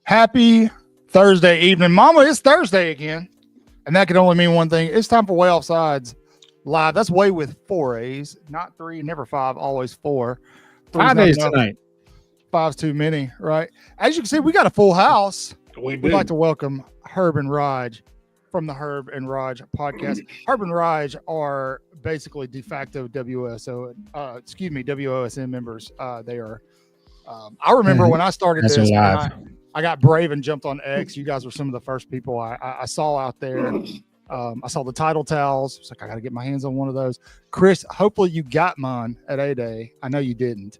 Happy Thursday evening. Mama, it's Thursday again. And that can only mean one thing. It's time for Waaaay Offsides Live. That's way with 4 A's, not 3, never 5, always 4. 5 days tonight. 5's too many, right? As you can see, we got a full house. We'd like to welcome Herb and Raj from the Herb and Raj podcast. Herb and Raj are basically de facto WOSN members. They are. I remember when I started this, I got brave and jumped on X. You guys were some of the first people I saw out there. I saw the title towels. It's like, I got to get my hands on one of those. Chris, hopefully you got mine at A-Day. I know you didn't.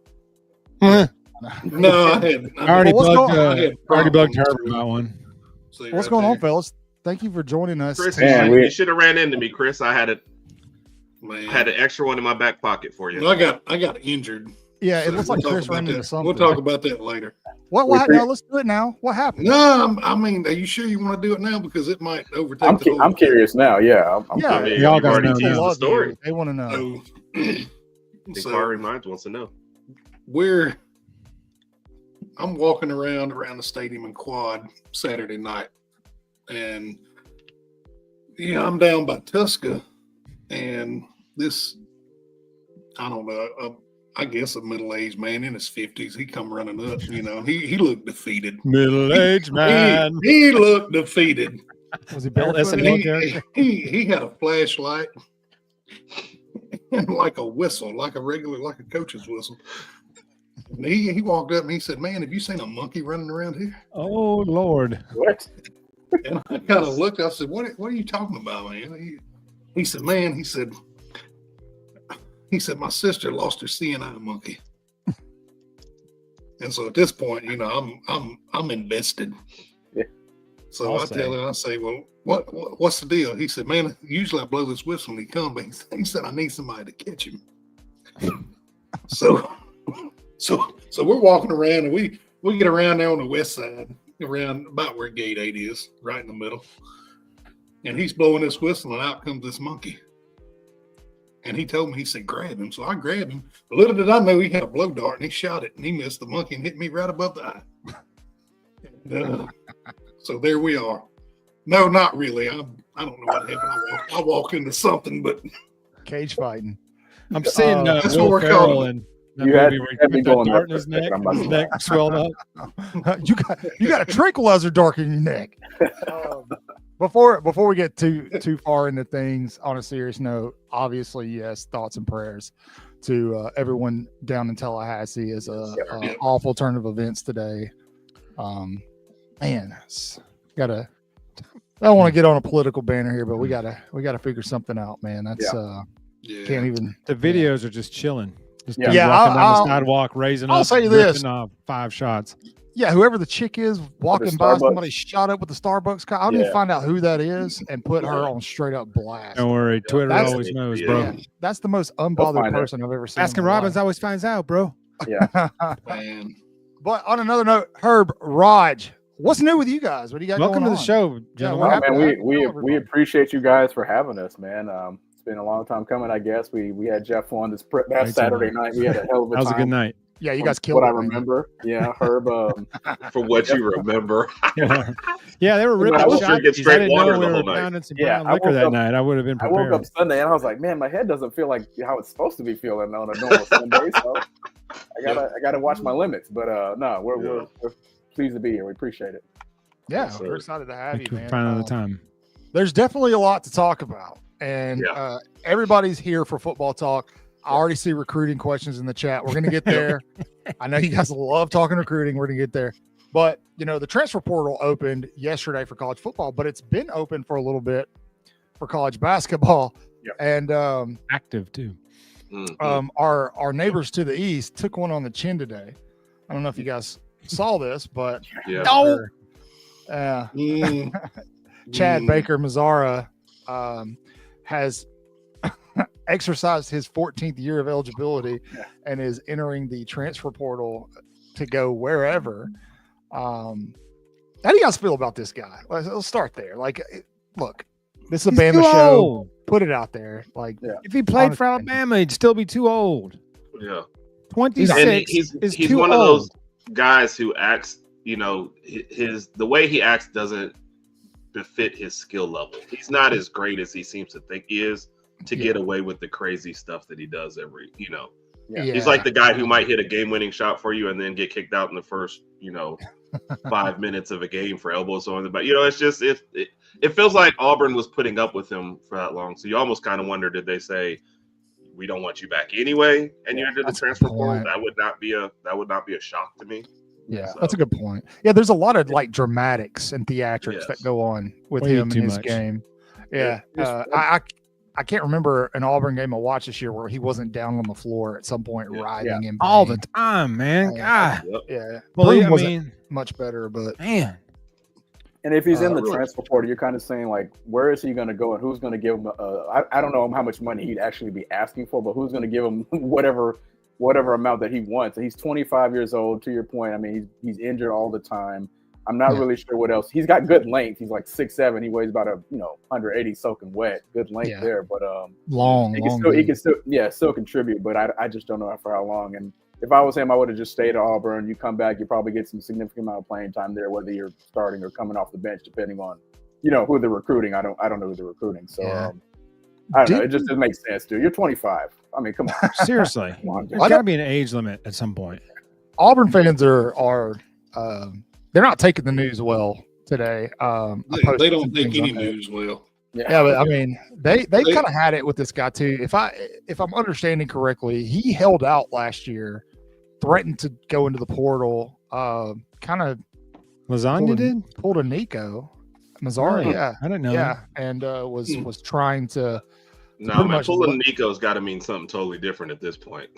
No, I hadn't. I already bugged Herb about one. What's going on, fellas? Thank you for joining us. Chris, you should have ran into me, Chris. I had an extra one in my back pocket for you. I got injured. Yeah, it looks like Chris ran into something. We'll talk about that later. What? No, let's do it now. What happened? No, I mean, are you sure you want to do it now? Because it might overtake I'm curious now. Yeah. Y'all got to know the story. They want to know. Inquiring minds wants to know. I'm walking around the stadium in Quad Saturday night, and I'm down by Tusca, and this, I don't know, I guess a middle-aged man in his 50s, he come running up, he looked defeated. Middle-aged man. He looked defeated. Was he barefoot? He had a flashlight and like a whistle, like a coach's whistle. And he walked up and he said, "Man, have you seen a monkey running around here?" Oh, Lord. What? And I kind of looked, I said, what are you talking about, man? He said, "Man," he said, "my sister lost her CNI monkey." And so at this point, I'm invested. Yeah. So I tell him, I say, "Well, what's the deal?" He said, "Man, usually I blow this whistle when he comes, but he said I need somebody to catch him." So we're walking around, and we get around there on the west side, around about where gate 8 is, right in the middle. And he's blowing this whistle, and out comes this monkey. And he told me, he said, grab him. So I grabbed him. Little did I know he had a blow dart, and he shot it, and he missed the monkey and hit me right above the eye. And, so there we are. No, not really. I don't know what happened. I walked into something, but Cage fighting. I'm seeing that's what Will we're Ferrell calling and that movie where he put that dart in his neck, his neck swelled up. You got a tranquilizer dart in your neck. Before we get too far into things, on a serious note, obviously, yes, thoughts and prayers to everyone down in Tallahassee as a awful turn of events today. Man, I don't want to get on a political banner here, but we gotta figure something out, man. That's can't even. The videos are just chilling. Just walking down the sidewalk, raising up. I'll say this: 5 shots. Yeah, whoever the chick is walking by Starbucks. somebody shot up with the Starbucks car. I need to find out who that is and put her on straight up blast. Don't worry, Twitter That's- always knows, bro. Yeah, that's the most unbothered find person I've ever seen. Baskin Robbins always finds out, bro. Yeah. man, But on another note, Herb, Raj, what's new with you guys? What do you got Welcome to going the on? show, Yeah, gentlemen. what happened? Man, we Everybody. appreciate you guys for having us, man. It's been a long time coming, I guess. We had Jeff on this Great past Saturday night. We had a hell of a That was a time. good night. Yeah, you guys From killed what it. I man. remember. Yeah, Herb. For what you remember. Yeah, they were ripping I was shots. drinking I straight didn't water know we the were whole night. pounding some Yeah, brown I liquor woke that up- night. I would have been I prepared. woke up Sunday and I was like, man, my head doesn't feel like how it's supposed to be feeling on a normal Sunday. So I gotta watch my limits. But no, we're pleased to be here. We appreciate it. Yeah, Yes, sir. we're excited to have Thank you, you man. for finding the time. There's definitely a lot to talk about, and everybody's here for football talk. I already see recruiting questions in the chat. We're going to get there. I know you guys love talking recruiting. We're going to get there. But, the transfer portal opened yesterday for college football, but it's been open for a little bit for college basketball. Yep. And Active, too. our neighbors to the east took one on the chin today. I don't know if you guys saw this, but Yeah. Chad Baker Mazzara has exercised his 14th year of eligibility and is entering the transfer portal to go wherever. How do you guys feel about this guy? Let's start there. Look, this is a He's Bama too show. old. Put it out there. If he played for Honestly. Alabama, he'd still be too old. Yeah. 26 And is he's too one old. of those guys who acts, the way he acts doesn't befit his skill level. He's not as great as he seems to think he is to get away with the crazy stuff that he does He's like the guy who might hit a game-winning shot for you and then get kicked out in the first, 5 minutes of a game for elbows on the back. It's just it feels like Auburn was putting up with him for that long. So you almost kind of wonder, did they say, we don't want you back anyway, and you entered the transfer portal? That would not be a shock to me. Yeah, So- that's a good point. Yeah, there's a lot of dramatics and theatrics that go on with Way him too in his much. game. Yeah, I can't remember an Auburn game I watched this year where he wasn't down on the floor at some point riding in All pain. the time, man. God. Yep. Yeah, Well, Broom I wasn't mean, much better, but man. And if he's in the really. transfer portal, you're kind of saying, like, where is he going to go and who's going to give him I don't know how much money he'd actually be asking for, but who's going to give him whatever amount that he wants. He's 25 years old, to your point. I mean, he's injured all the time. I'm not really sure what else. He's got good length. He's like 6'7". He weighs about 180 soaking wet. Good length there, but long. he can still contribute, but I just don't know for how long. And if I was him, I would have just stayed at Auburn. You come back, you probably get some significant amount of playing time there, whether you're starting or coming off the bench, depending on who they're recruiting. I don't know who they're recruiting, so I don't know. It just doesn't make sense, dude. You're 25. I mean, come on. Seriously. Come on, dude. There's got to be an age limit at some point. Auburn fans are they're not taking the news well today. they don't take any news well. Yeah, but I mean, they kind of had it with this guy too. If I'm understanding correctly, he held out last year, threatened to go into the portal. Kind of Lasagna pulled a Nico Mazzara. Yeah, I didn't know. yeah, and was trying to. No, pretty man, much pulling Nico's got to mean something totally different at this point.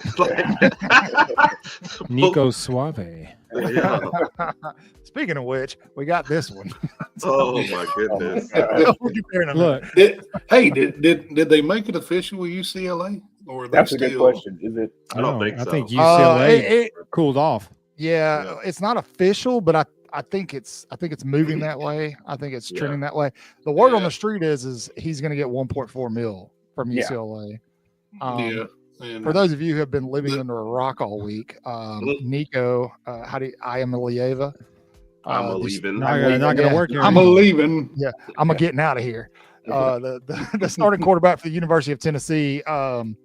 Nico Suave. Yeah. Speaking of which, we got this one. Oh my goodness. We'll get there in a minute. Look, Did they make it official with UCLA? Or are they That's a good still- question. Is it? I don't think so. I think UCLA it- cooled off. Yeah, it's not official, but I think it's moving that way. I think it's trending that way. The word on the street is he's going to get 1.4 mil from UCLA. Yeah. And For those of you who have been living under a rock all week, Nico, Iamaleava. I'm leaving. Not going to work here. I'm leaving. Yeah, I'm getting out of here. The starting quarterback for the University of Tennessee pretty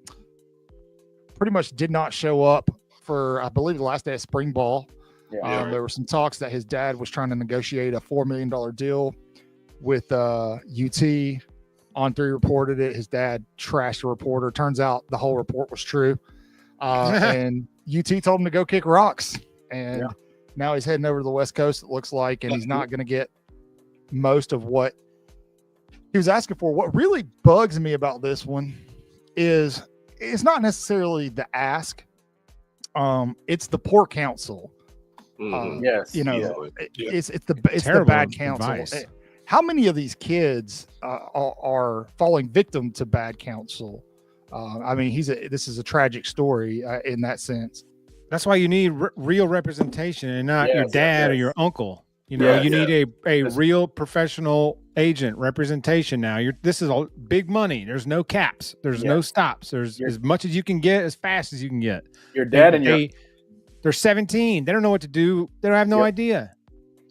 much did not show up for, I believe, the last day of spring ball. There were some talks that his dad was trying to negotiate a $4 million deal with UT. On3 reported it. His dad trashed a reporter. Turns out the whole report was true. And UT told him to go kick rocks. And now he's heading over to the West Coast, it looks like, and he's not going to get most of what he was asking for. What really bugs me about this one is it's not necessarily the ask. It's the poor counsel. Yes. It's the bad counsel. How many of these kids are falling victim to bad counsel? I mean, this is a tragic story in that sense. That's why you need real representation and not your dad or your uncle. You need a real professional agent representation. Now this is all big money. There's no caps. There's no stops. There's as much as you can get as fast as you can get. Your dad they're 17. They don't know what to do. They don't have no idea.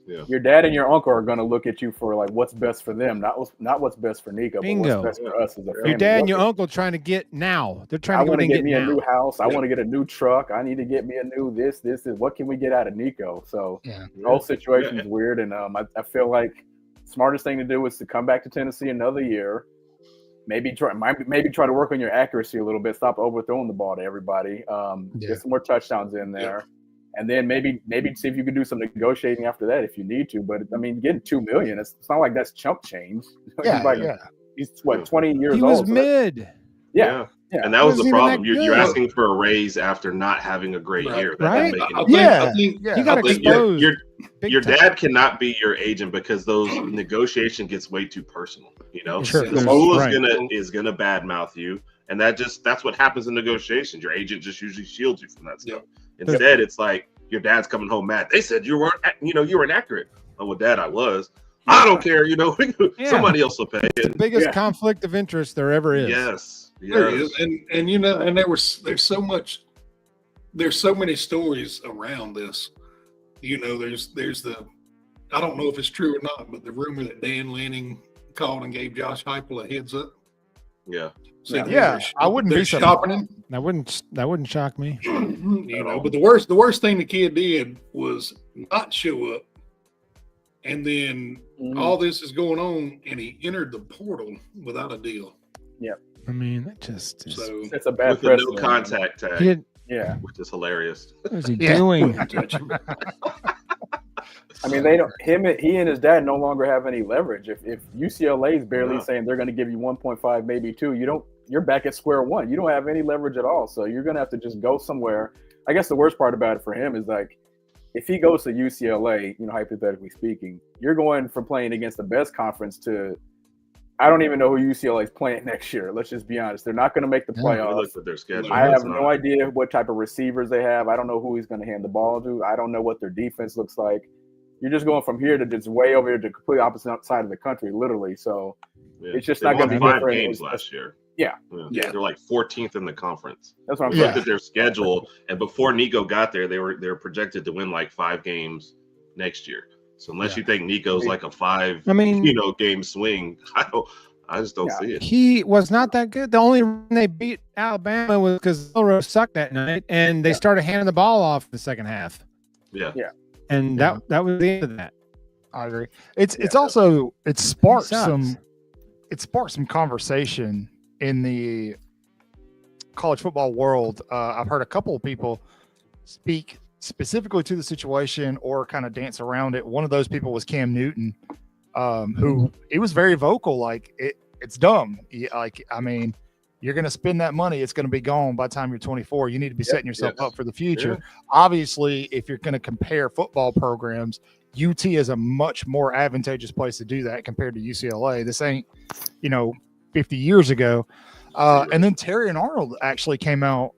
Yeah. Your dad and your uncle are going to look at you for like what's best for them, not what's best for Nico, Bingo. but what's best for us as a family. Your dad and your uncle trying to get now. They're trying to get me a new house. I want to get a new truck. I need to get me a new this. What can we get out of Nico? So the whole situation is weird, and I feel like smartest thing to do is to come back to Tennessee another year. Maybe try to work on your accuracy a little bit. Stop overthrowing the ball to everybody. Get some more touchdowns in there. And then maybe see if you can do some negotiating after that if you need to. But I mean, getting $2 million, it's not like that's chump change. He's 20 years old. He was mid. Yeah. And that was the problem. You're asking for a raise after not having a great year. Right? I think he got exposed. Your dad cannot be your agent because those negotiation gets way too personal. The school is gonna badmouth you, and that's what happens in negotiations. Your agent just usually shields you from that stuff. Instead, it's like your dad's coming home mad. They said you were inaccurate. Oh, well, Dad, I was. I don't care. Somebody else will pay. It's the biggest conflict of interest there ever is. Yes. There is, and there's so many stories around this. There's the, I don't know if it's true or not, but the rumor that Dan Lanning called and gave Josh Heupel a heads up. Yeah. I wouldn't be shopping him. That wouldn't shock me. But the worst thing the kid did was not show up, and then all this is going on, and he entered the portal without a deal. Yeah. I mean, that just is, so it's a bad with the no contact tag. Which is hilarious. What is he doing? I mean, he and his dad no longer have any leverage. If UCLA is barely saying they're going to give you 1.5, maybe 2, you're back at square one. You don't have any leverage at all. So you're going to have to just go somewhere. I guess the worst part about it for him is like, if he goes to UCLA, hypothetically speaking, you're going from playing against the best conference to, I don't even know who UCLA is playing next year. Let's just be honest. They're not going to make the playoffs. Look at their schedule. I have no idea what type of receivers they have. I don't know who he's going to hand the ball to. I don't know what their defense looks like. You're just going from here to just way over here to the complete opposite side of the country, literally. So it's just not going to be good. 5 different. games last year. Yeah. They're like 14th in the conference. That's what I'm saying. Looked at their schedule, and before Nico got there, they were projected to win like 5 games next year. So unless you think Nico's like a 5, game swing, I just don't see it. He was not that good. The only reason they beat Alabama was because Milroe sucked that night, and they started handing the ball off in the second half. Yeah. And that was the end of that. I agree. It sparked some conversation in the college football world. I've heard a couple of people speak specifically to the situation or kind of dance around it. One of those people was Cam Newton, who he was very vocal. Like it's dumb. You're going to spend that money. It's going to be gone by the time you're 24. You need to be setting yourself up for the future. Yeah. Obviously, if you're going to compare football programs, UT is a much more advantageous place to do that compared to UCLA. This ain't, 50 years ago. And then Terry and Arnold actually came out.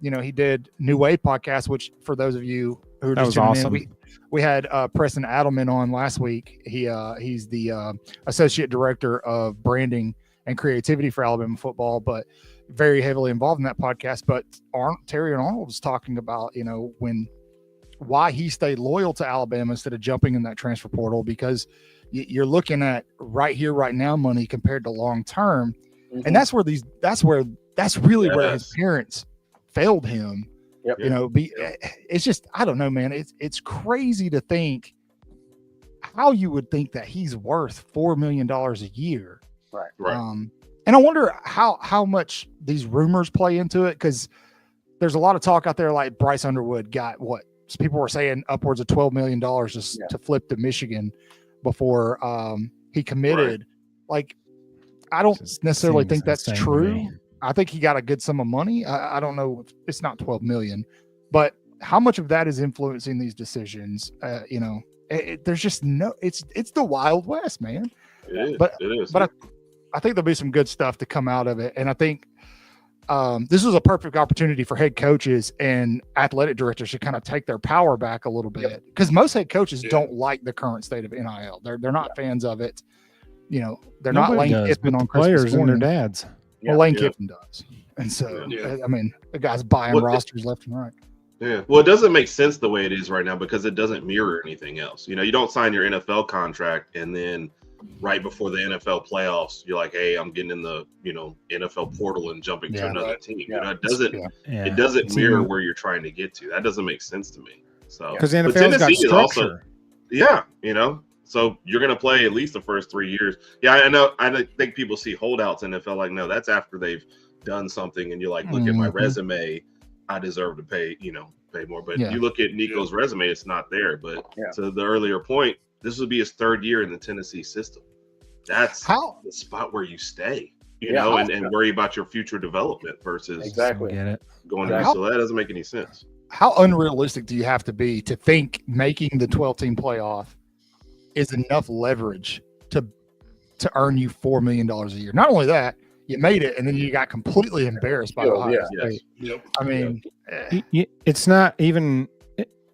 He did New Wave podcast, which for those of you who are just tuning awesome. in, we had Preston Adelman on last week. He's the associate director of branding and creativity for Alabama football. But very heavily involved in that podcast, but Terry Arnold was talking about, why he stayed loyal to Alabama instead of jumping in that transfer portal, because you're looking at right here, right now money compared to long term. Mm-hmm. And that's really where his parents failed him. Yep. It's just, I don't know, man. It's crazy to think how you would think that he's worth $4 million a year. Right. And I wonder how much these rumors play into it, because there's a lot of talk out there like Bryce Underwood got what people were saying upwards of $12 million just to flip to Michigan before he committed. Like, I don't necessarily think that's true. I think he got a good sum of money. I don't know. It's not 12 million, but how much of that is influencing these decisions? There's just it's the Wild West, man. It is. But I think there'll be some good stuff to come out of it. And I think this is a perfect opportunity for head coaches and athletic directors to kind of take their power back a little bit, because most head coaches don't like the current state of NIL. They're not fans of it. They're not Lane Kiffin on players and their dads. Well, Lane Kiffin does. And so, I mean, the guy's buying rosters left and right. Yeah. Well, it doesn't make sense the way it is right now because it doesn't mirror anything else. You don't sign your NFL contract and then right before the NFL playoffs, you're like, hey, I'm getting in the, NFL portal and jumping to another team. It doesn't mirror where you're trying to get to. That doesn't make sense to me. So because the NFL's got structure. So you're going to play at least the first 3 years. Yeah, I know. I think people see holdouts in NFL like, no, that's after they've done something. And you're like, look at my resume. I deserve to pay more. But you look at Nico's resume, it's not there. But to the earlier point, this would be his third year in the Tennessee system. That's the spot where you stay, and worry about your future development versus going there. So that doesn't make any sense. How unrealistic do you have to be to think making the 12-team playoff is enough leverage to earn you $4 million a year? Not only that, you made it, and then you got completely embarrassed by Ohio State. Yep. I mean, it's not even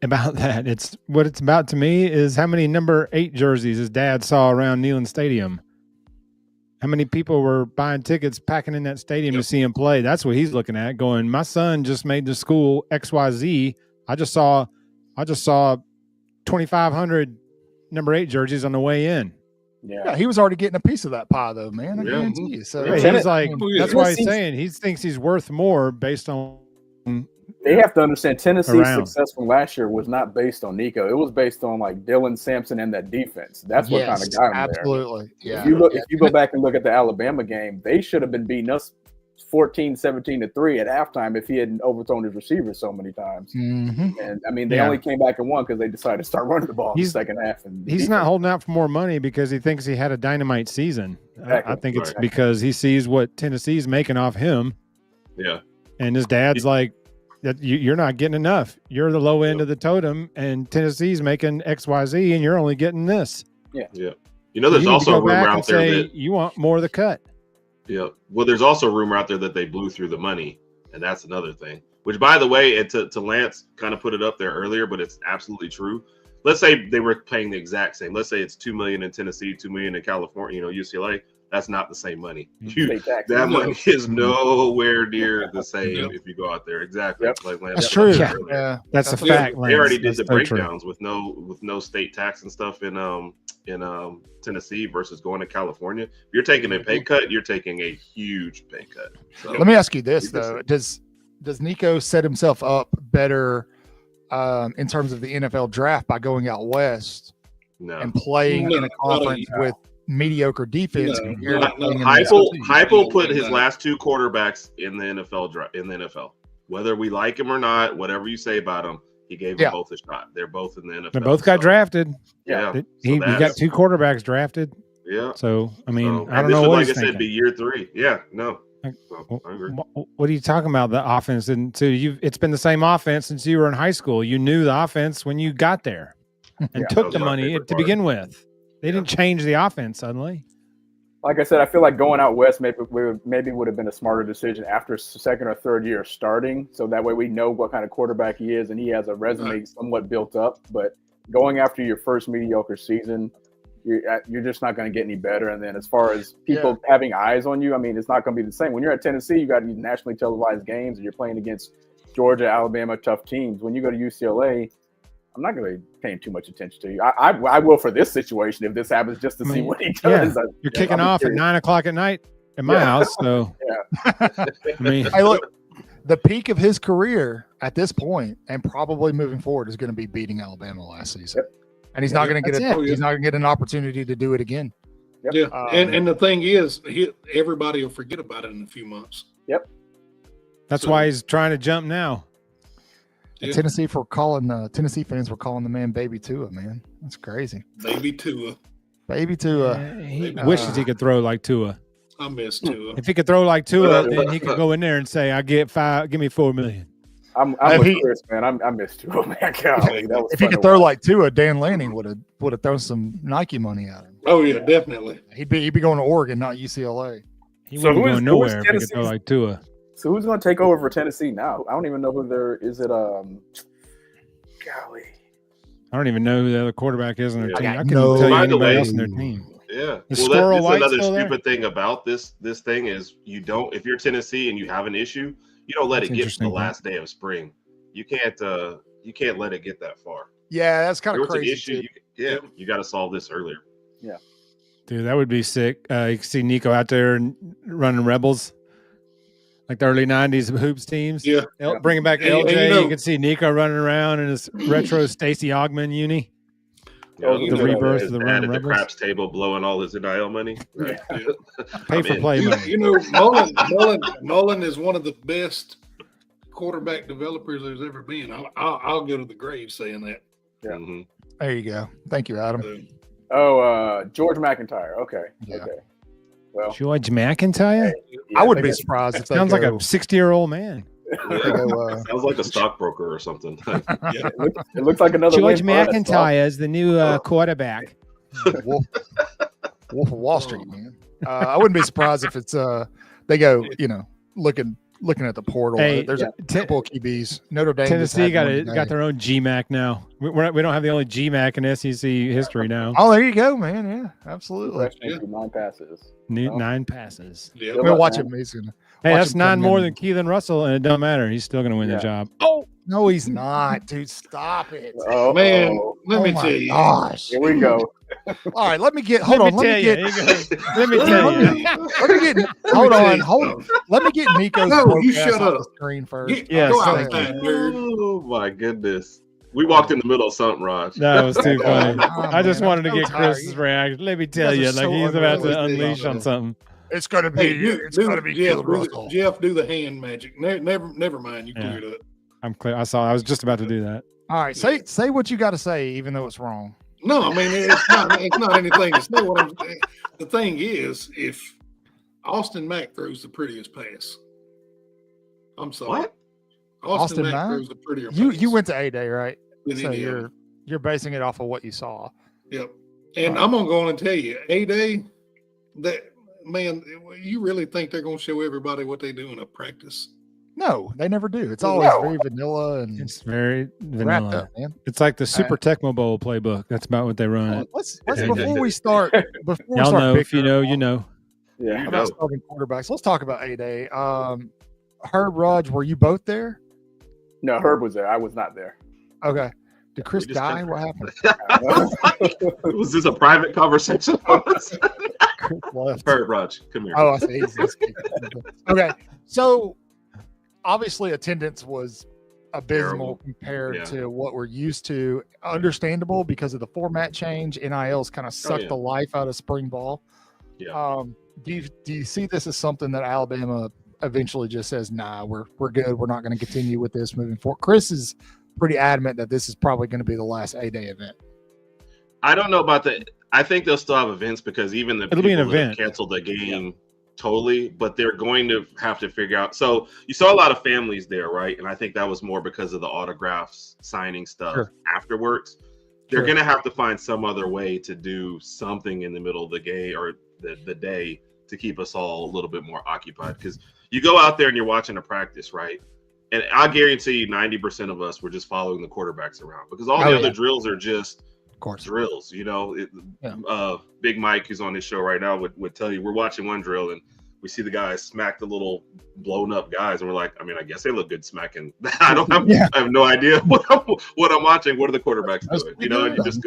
about that. It's what it's about to me is how many number 8 jerseys his dad saw around Neyland Stadium. How many people were buying tickets, packing in that stadium to see him play? That's what he's looking at. Going, my son just made the school XYZ. I just saw 2,500 number 8 jerseys on the way in. Yeah, he was already getting a piece of that pie, though, man. I guarantee you. So he's like, that's why he's saying he thinks he's worth more based on. They have to understand Tennessee's success from last year was not based on Nico. It was based on like Dylan Sampson and that defense. That's what kind of got him absolutely. there. Yeah. If you go back and look at the Alabama game, they should have been beating us 14-17-3 at halftime if he hadn't overthrown his receivers so many times. Mm-hmm. And I mean, they only came back and won because they decided to start running the ball in the second half. And he's not holding out for more money because he thinks he had a dynamite season. Exactly. I think it's because he sees what Tennessee's making off him. Yeah. And his dad's like, that you're not getting enough. You're the low end of the totem, and Tennessee's making XYZ, and you're only getting this. Yeah. There's also a rumor out there that you want more of the cut. Yeah. Well, there's also a rumor out there that they blew through the money, and that's another thing. Which, by the way, and to Lance kind of put it up there earlier, but it's absolutely true. Let's say they were paying the exact same. Let's say it's $2 million in Tennessee, $2 million in California, UCLA. That's not the same money. That money is nowhere near the same if you go out there. Exactly. Like that's true. Yeah. That's a fact. They already did the breakdowns with no state tax and stuff in Tennessee versus going to California. If you're taking a pay cut, you're taking a huge pay cut. So, let me ask you this though: Does Nico set himself up better in terms of the NFL draft by going out west and playing in a conference with mediocre defense? Heupel put his last 2 quarterbacks in the NFL. Whether we like him or not, whatever you say about him, he gave them both a shot. They're both in the NFL. They both got drafted. Yeah. We got 2 quarterbacks drafted. Yeah. So, I mean, I don't know what he's thinking. Be year 3. Yeah. No. So, I agree. What are you talking about? The offense, and so it's been the same offense since you were in high school. You knew the offense when you got there, and took the money to begin with. They didn't change the offense suddenly. Like I said, I feel like going out west maybe would have been a smarter decision after second or third year starting, so that way we know what kind of quarterback he is and he has a resume somewhat built up. But going after your first mediocre season, you're just not going to get any better. And then as far as people having eyes on you, I mean, it's not going to be the same. When you're at Tennessee, you got these nationally televised games, and you're playing against Georgia, Alabama, tough teams. When you go to UCLA, I'm not going to be paying too much attention to you. I will for this situation if this happens, just to see what he does. You're kicking off at 9:00 at night at my house, so I mean, hey, look, the peak of his career at this point, and probably moving forward, is going to be beating Alabama last season, and he's not going to get he's not going to get an opportunity to do it again. Yeah, and the thing is, everybody will forget about it in a few months. That's why he's trying to jump now. Tennessee fans were calling the man Baby Tua, man. That's crazy. Baby Tua. Baby Tua. He wishes he could throw like Tua. I miss Tua. If he could throw like Tua, then he could go in there and say, "I get give me $4 million." I'm with Chris, man. I miss Tua, man. Golly, that was if he could throw like Tua, Dan Lanning would have thrown some Nike money at him. Oh yeah, definitely. He'd be going to Oregon, not UCLA. He wouldn't go nowhere if he could throw like Tua. So who's going to take over for Tennessee now? I don't even know who there is. It golly, I don't even know who the other quarterback is in their team. I couldn't No. tell you By the anybody way- else in their team. Yeah. Is Well, Squirrel that's White another still there? stupid thing about this thing is if you're Tennessee and you have an issue, you don't let That's it get to the interesting, last day of spring. You can't let it get that far. Yeah, that's kind of There was an crazy. issue. You got to solve this earlier. Dude, that would be sick. You can see Nico out there running Rebels, like the early '90s hoops teams. Yeah. Bringing back And LJ. You can see Nico running around in his retro Stacey Ogman uni. The rebirth of the Dad running at the Rebels. craps table blowing all his NIL money. Right. Pay for play money. You know, Mullen is one of the best quarterback developers there's ever been. I'll go to the grave saying that. Yeah. Mm-hmm. There you go. Thank you, Adam. George McIntyre. Okay. Yeah. Okay. Well, George McIntyre? I wouldn't be surprised if they Sounds like a go- 60-year-old man. Sounds like a stockbroker or something. it looks like another George Wayne Burnett McIntyre is the new quarterback. Wolf of Wall Street, man. I wouldn't be surprised if it's they go, looking at the portal. Hey, There's a couple of QBs. Notre Dame. just Tennessee had got one it. today. Got their own GMAC now. We don't have the only GMAC in SEC history now. Oh, there you go, man. Yeah, absolutely. Freshman through 9 passes. 9 passes. Yeah. We'll watch him. He's gonna. Hey, watch that's him 9 come more in. than Keelan Russell, and it don't matter. He's still going to win the job. Oh no, he's not, dude. Stop it. Oh Man, let me my tell you. Gosh. Here we go. All right, let me get. Hold on. Let me tell you. Let me get. Hold on. Let me get Nico's No, broke you ass shut off up. the screen first. Yeah, Go thank outside, nerd. Oh my goodness. We walked in the middle of something, Raj. That was too funny. Oh, I just man, wanted to I'm so get tired. Chris's reaction. Let me tell guys you, are like so he's about to unrealistic unleash on on this. something. It's gonna be. Hey, it's gonna be Jeff, Keelan Russell. Jeff, do the hand magic. Never mind. You Yeah. cleared up. I'm clear. I was just about to do that. All right, say what you got to say, even though it's wrong. No, I mean it's not anything. It's not what I'm saying. The thing is, if Austin Mack throws the prettiest pass, I'm sorry. What? Austin Mack Mack? throws the prettier pass. You went to A-Day, right? than So any of them. you're basing it off of what you saw. Yep. And I'm gonna go on and tell you, A-Day, that man, you really think they're gonna show everybody what they do in a practice? No, they never do. It's always No. very vanilla and It's very wrapped vanilla. up, man. It's like the Super Tecmo Bowl playbook. That's about what they run. Let's Yeah. before we start. Before we Y'all start know if you bickering know, you know. Yeah. You about know. starting quarterbacks, let's talk about A-Day. Herb, Raj, were you both there? No, Herb was there. I was not there. Okay. Did Chris We just die? did- What happened? Was this a private conversation? Chris left. All right, Raj, come here. Oh, I see. Okay. So obviously attendance was abysmal Terrible. compared Yeah. to what we're used to. Understandable because of the format change. NIL's kind of sucked yeah. the life out of spring ball. Yeah. Do you see this as something that Alabama eventually just says, nah, we're good. We're not going to continue with this moving forward? Chris is pretty adamant that this is probably going to be the last A-Day event. I don't know about that. I think they'll still have events because even the It'll be an people that have event. canceled the game totally, but they're going to have to figure out. So you saw a lot of families there, right? And I think that was more because of the autographs signing stuff Sure. afterwards. They're Sure. going to have to find some other way to do something in the middle of the game or the day to keep us all a little bit more occupied. Because you go out there and you're watching a practice, right? And I guarantee you 90% of us were just following the quarterbacks around because all the Oh, other yeah. drills are just course. drills. Big Mike, who's on this show right now, would tell you we're watching one drill and we see the guys smack the little blown up guys, and we're like, I guess they look good smacking. I have no idea what I'm watching. What are the quarterbacks doing? And you just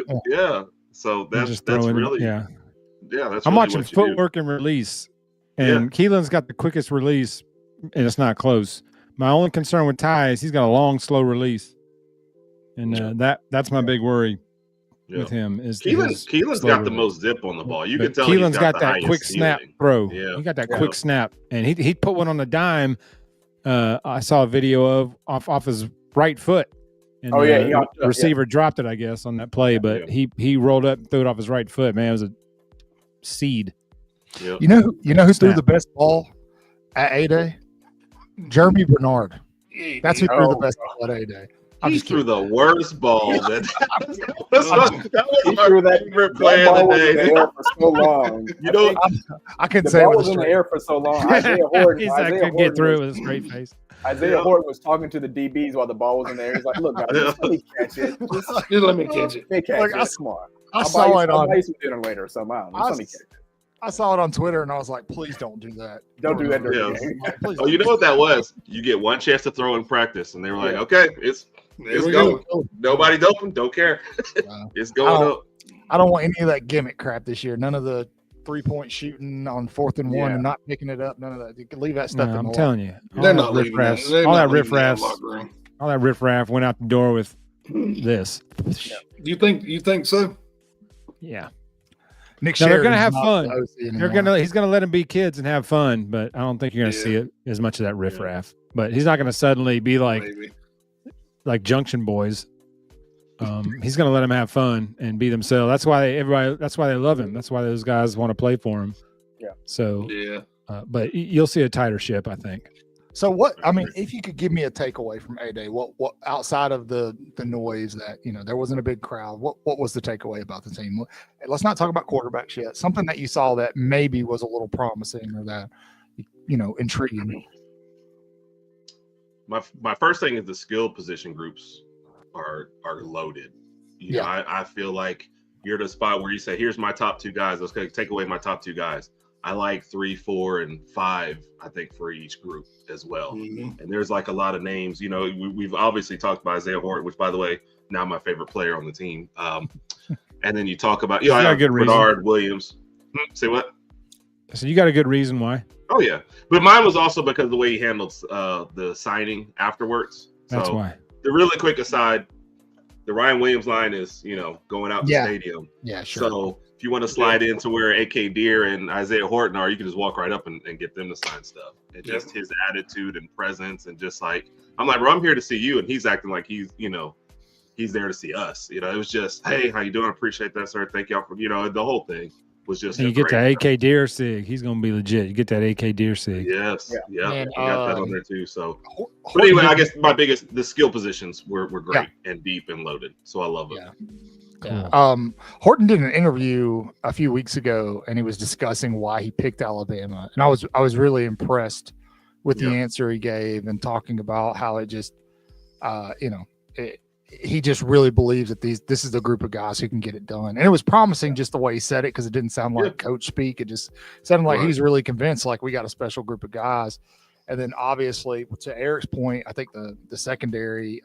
So that's really that's. I'm really watching what you footwork and release, and Keelan's got the quickest release, and it's not close. My only concern with Ty is he's got a long, slow release, and that's my big worry with him. Is Keelan's got the most zip on the ball. You can tell Keelan's got that highest quick snap throw. Yeah, he got that quick snap, and he put one on the dime. I saw a video of off his right foot. And the receiver dropped it, I guess, on that play, but he rolled up and threw it off his right foot. Man, it was a seed. Yep. You know who threw the best ball at A-Day? Jeremy Bernard. That's who threw the best ball at A-Day. He threw the worst ball. That was my favorite play of the day. For so long. I couldn't say it was in the air for so long. Isaiah Horton couldn't get through it with a straight face. Isaiah Horton was talking to the DBs while the ball was in the air. He's like, "Look, guys, just let me catch it. Just let me catch it. Come on. I saw it on. I'll buy you some dinner later or something. Let me catch it." I saw it on Twitter and I was like, "Please don't do that. Don't do that during the game." Oh, you know what that was? You get one chance to throw in practice, and they were like, "Okay, it's going. Nobody doping. Don't care. It's going up." I don't want any of that gimmick crap this year. None of the 3-point shooting on 4th and 1 and not picking it up. None of that. You can leave that stuff. I'm telling you, they're not leaving that. All that riffraff went out the door with this. You think so? Yeah. Nick they're going to have fun. He's going to let them be kids and have fun, but I don't think you're going to see it as much of that riffraff. But he's not going to suddenly be like Junction Boys. He's going to let them have fun and be themselves. That's why they love him. That's why those guys want to play for him. Yeah. So but you'll see a tighter ship, I think. So if you could give me a takeaway from A-Day, what outside of the noise that, there wasn't a big crowd, what was the takeaway about the team? Let's not talk about quarterbacks yet. Something that you saw that maybe was a little promising or that, intriguing. My first thing is the skill position groups are loaded. I feel like you're at a spot where you say, here's my top 2 guys. Let's take away my top 2 guys. I like 3, 4, and 5, I think, for each group as well. Mm-hmm. And there's like a lot of names. We've obviously talked about Isaiah Horton, which, by the way, now my favorite player on the team. And then you talk about, I have Bernard Williams. Say what? So you got a good reason why? Oh, yeah. But mine was also because of the way he handled the signing afterwards. That's why. The really quick aside, the Ryan Williams line is, going out the stadium. Yeah, sure. So if you want to slide into where AK Deer and Isaiah Horton are, you can just walk right up and get them to sign stuff. And just his attitude and presence and just like, I'm like, bro, I'm here to see you. And he's acting like he's there to see us. It was just, hey, how you doing? Appreciate that, sir. Thank y'all for, the whole thing was just. And you get that AK Deer sig. He's going to be legit. You get that AK Deer sig. Yes. Yeah. And, got that on there too. So, but anyway, I guess the skill positions were great and deep and loaded. So I love it. Yeah. Cool. Horton did an interview a few weeks ago and he was discussing why he picked Alabama. And I was really impressed with the answer he gave and talking about how it just, he just really believes that this is a group of guys who can get it done. And it was promising just the way he said it, because it didn't sound like coach speak. It just sounded like he's really convinced, like, we got a special group of guys. And then obviously, to Eric's point, I think the secondary,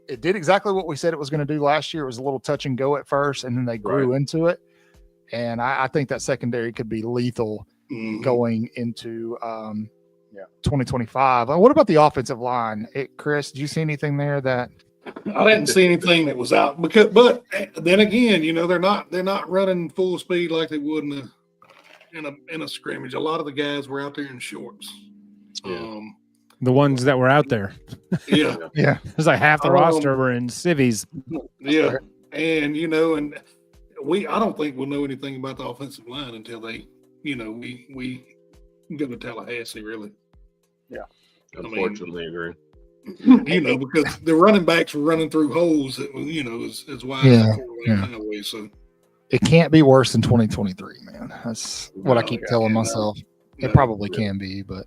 it did exactly what we said it was going to do last year. It was a little touch and go at first, and then they grew into it. And I think that secondary could be lethal going into 2025. What about the offensive line? Chris, did you see anything there that? I didn't see anything that was out, but then again, they're not running full speed like they would in a scrimmage. A lot of the guys were out there in shorts. The ones that were out there. Yeah. Yeah. It was like half the roster were in civvies. Yeah. And, I don't think we'll know anything about the offensive line until we go to Tallahassee, really. Yeah. Unfortunately, agree. Because the running backs were running through holes that, as wide as the highway. So it can't be worse than 2023, man. That's what I keep telling myself. It probably can be, but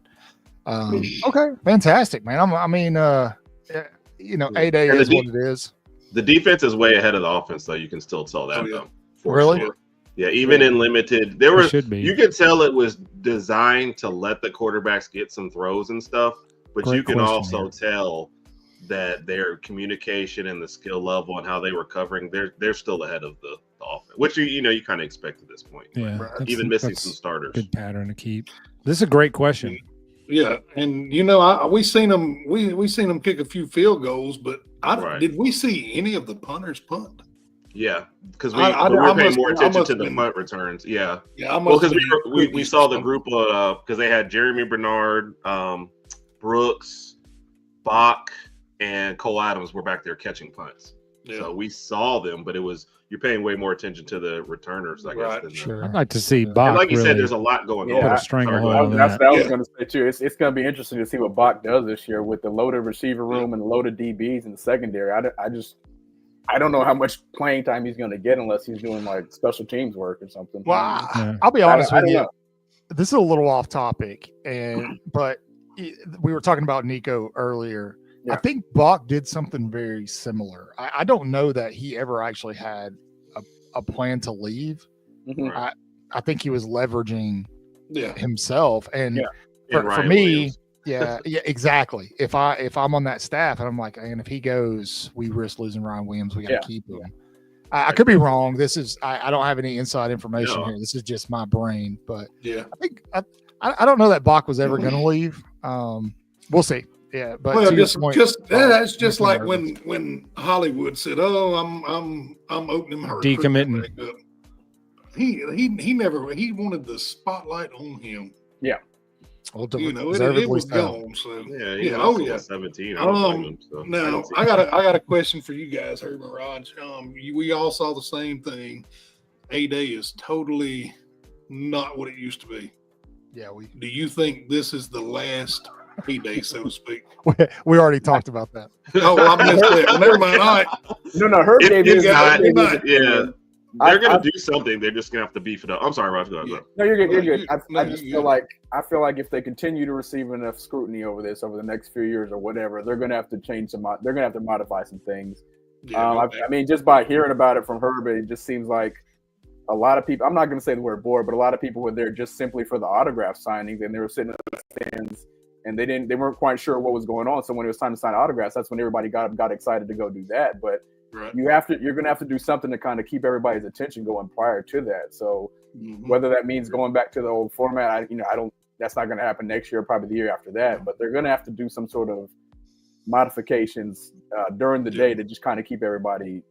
okay, fantastic, man. A-Day is what it is. The defense is way ahead of the offense, though. You can still tell that, Oh, yeah. though. For Really? sure. Yeah, even in limited, there were should be. you could tell it was designed to let the quarterbacks get some throws and stuff, but Great you can question, also Aaron. tell that their communication and the skill level and how they were covering, they're still ahead of the offense, which you kind of expect at this point. Yeah, Right. Even missing that's some starters. good pattern to keep. This is a great question. Yeah, and we seen them. We seen them kick a few field goals, but Right. did we see any of the punters punt? Yeah, because I we're paying must- more I attention must to the been- punt returns. Yeah. Yeah, I Well, must because we saw the group because they had Jeremy Bernard, Brooks, Bach, and Cole Adams were back there catching punts. Yeah. So we saw them, but you're paying way more attention to the returners, I guess. Right. Than the- Sure. I'd like to see And Bach And like you really said, there's a lot going Yeah, on. put a Sorry, stranglehold go ahead. on That's that. what I was Yeah. going to say too. It's going to be interesting to see what Bach does this year with the loaded receiver room and the loaded DBs in the secondary. I don't know how much playing time he's going to get unless he's doing like special teams work or something. Well, Yeah. I'll be honest I with don't you. know. This is a little off topic, but we were talking about Nico earlier. I Yeah. think Bach did something very similar. I don't know that he ever actually had a plan to leave. Mhm. Right. I think he was leveraging Yeah, himself, and Yeah. And for Ryan me, Williams. yeah, exactly. If I'm on that staff and I'm like, and if he goes, we risk losing Ryan Williams. We got to Yeah. keep him. I could be wrong. This is I don't have any inside information No. here. This is just my brain, but yeah. I think I don't know that Bach was ever going to leave. We'll see. Yeah, but Well, to your just point, that's just making like nervous. when Hollywood said, "Oh, I'm opening her Decommitting. recruitment back up." He never wanted the spotlight on him. Well, It deservedly was so. gone. So Yeah, he yeah, also oh yeah. was 17. I don't blame him. So Now don't see I got a question for you guys, Herb and Raj. We all saw the same thing. A-Day is totally not what it used to be. Yeah, we Do you think this is the last A-Day, so to speak? we already talked about that. Oh, well, I missed that. Well, never mind. All right. No, Herb It- gave it's his. not- Herb gave his it's opinion. They're gonna I- do something. They're just gonna have to beef it up. I'm sorry, Raj. Go ahead. Yeah. No, you're good. You're No, good. no, I you just good. feel like if they continue to receive enough scrutiny over this over the next few years or whatever, they're going to have to change some. They're going to have to modify some things. Yeah, I mean, just by hearing about it from Herb, it just seems like a lot of people. I'm not going to say the word bored, but a lot of people were there just simply for the autograph signings, and they were sitting in the stands, and they weren't quite sure what was going on. So when it was time to sign autographs, that's when everybody got excited to go do that. But right. you're going to have to do something to kind of keep everybody's attention going prior to that. So Mhm. whether that means going back to the old format, I don't. That's not going to happen next year, probably the year after that. But they're going to have to do some sort of modifications during the day to just kind of keep everybody,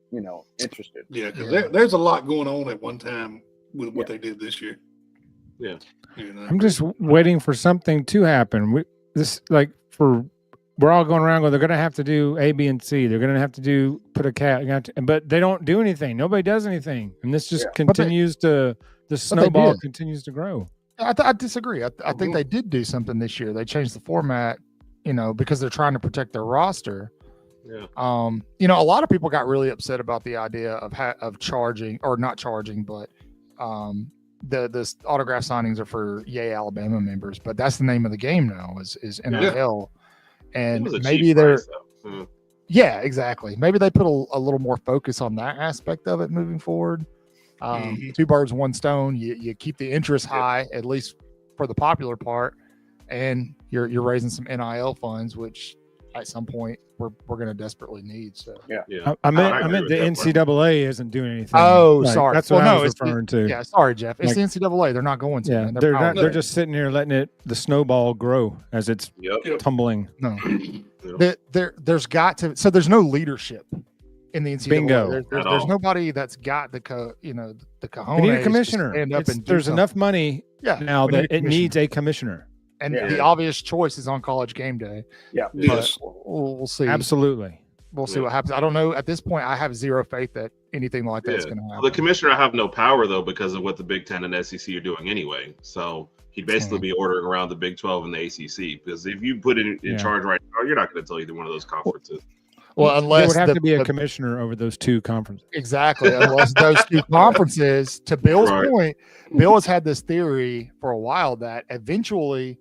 interested. Yeah, because Yeah. there's a lot going on at one time with what they did this year. Yeah. I'm just waiting for something to happen. We're all going around going, they're going to have to do A, B, and C. They're going to have to put a cat, but they don't do anything. Nobody does anything. And this just continues the snowball did. continues to grow. I disagree. I think they did do something this year. They changed the format, because they're trying to protect their roster. Yeah. A lot of people got really upset about the idea of charging or not charging, but the autograph signings are for Yay Alabama members, but that's the name of the game now is NIL. It was And a maybe cheap they're price, though. yeah, exactly. Maybe they put a little more focus on that aspect of it moving forward. Two birds, one stone. You keep the interest high, at least for the popular part, and you're raising some NIL funds, which at some point we're going to desperately need. So Yeah. I meant agree with the that part. NCAA isn't doing anything. Oh, sorry. That's what Well, I was it's referring to. yeah, sorry, Jeff. It's Like- the NCAA. They're not going to. Yeah, man. they're not. powerless. They're just sitting here letting the snowball grow as it's Yep. tumbling. No. Yep. There's got to. So there's no leadership in the NCAA. Bingo. There's At all. nobody that's got the cojones. They need a to commissioner. stand up and do There's something. enough money Yeah, now we need that a it needs a commissioner. And Yeah. the obvious choice is on College Game Day. Yeah. Yes. We'll see. Absolutely. We'll see Yeah. what happens. I don't know. At this point, I have zero faith that anything like that's Yeah. going to Well, happen. the commissioner have no power though because of what the Big Ten and SEC are doing anyway. So he'd basically be ordering around the Big 12 and the ACC because if you put it in Yeah. charge right now, you're not going to tell either one of those conferences. Well, There unless would have the- to be a the- commissioner over those two conferences. exactly, unless those two conferences. To Bill's Right. point, Bill has had this theory for a while that eventually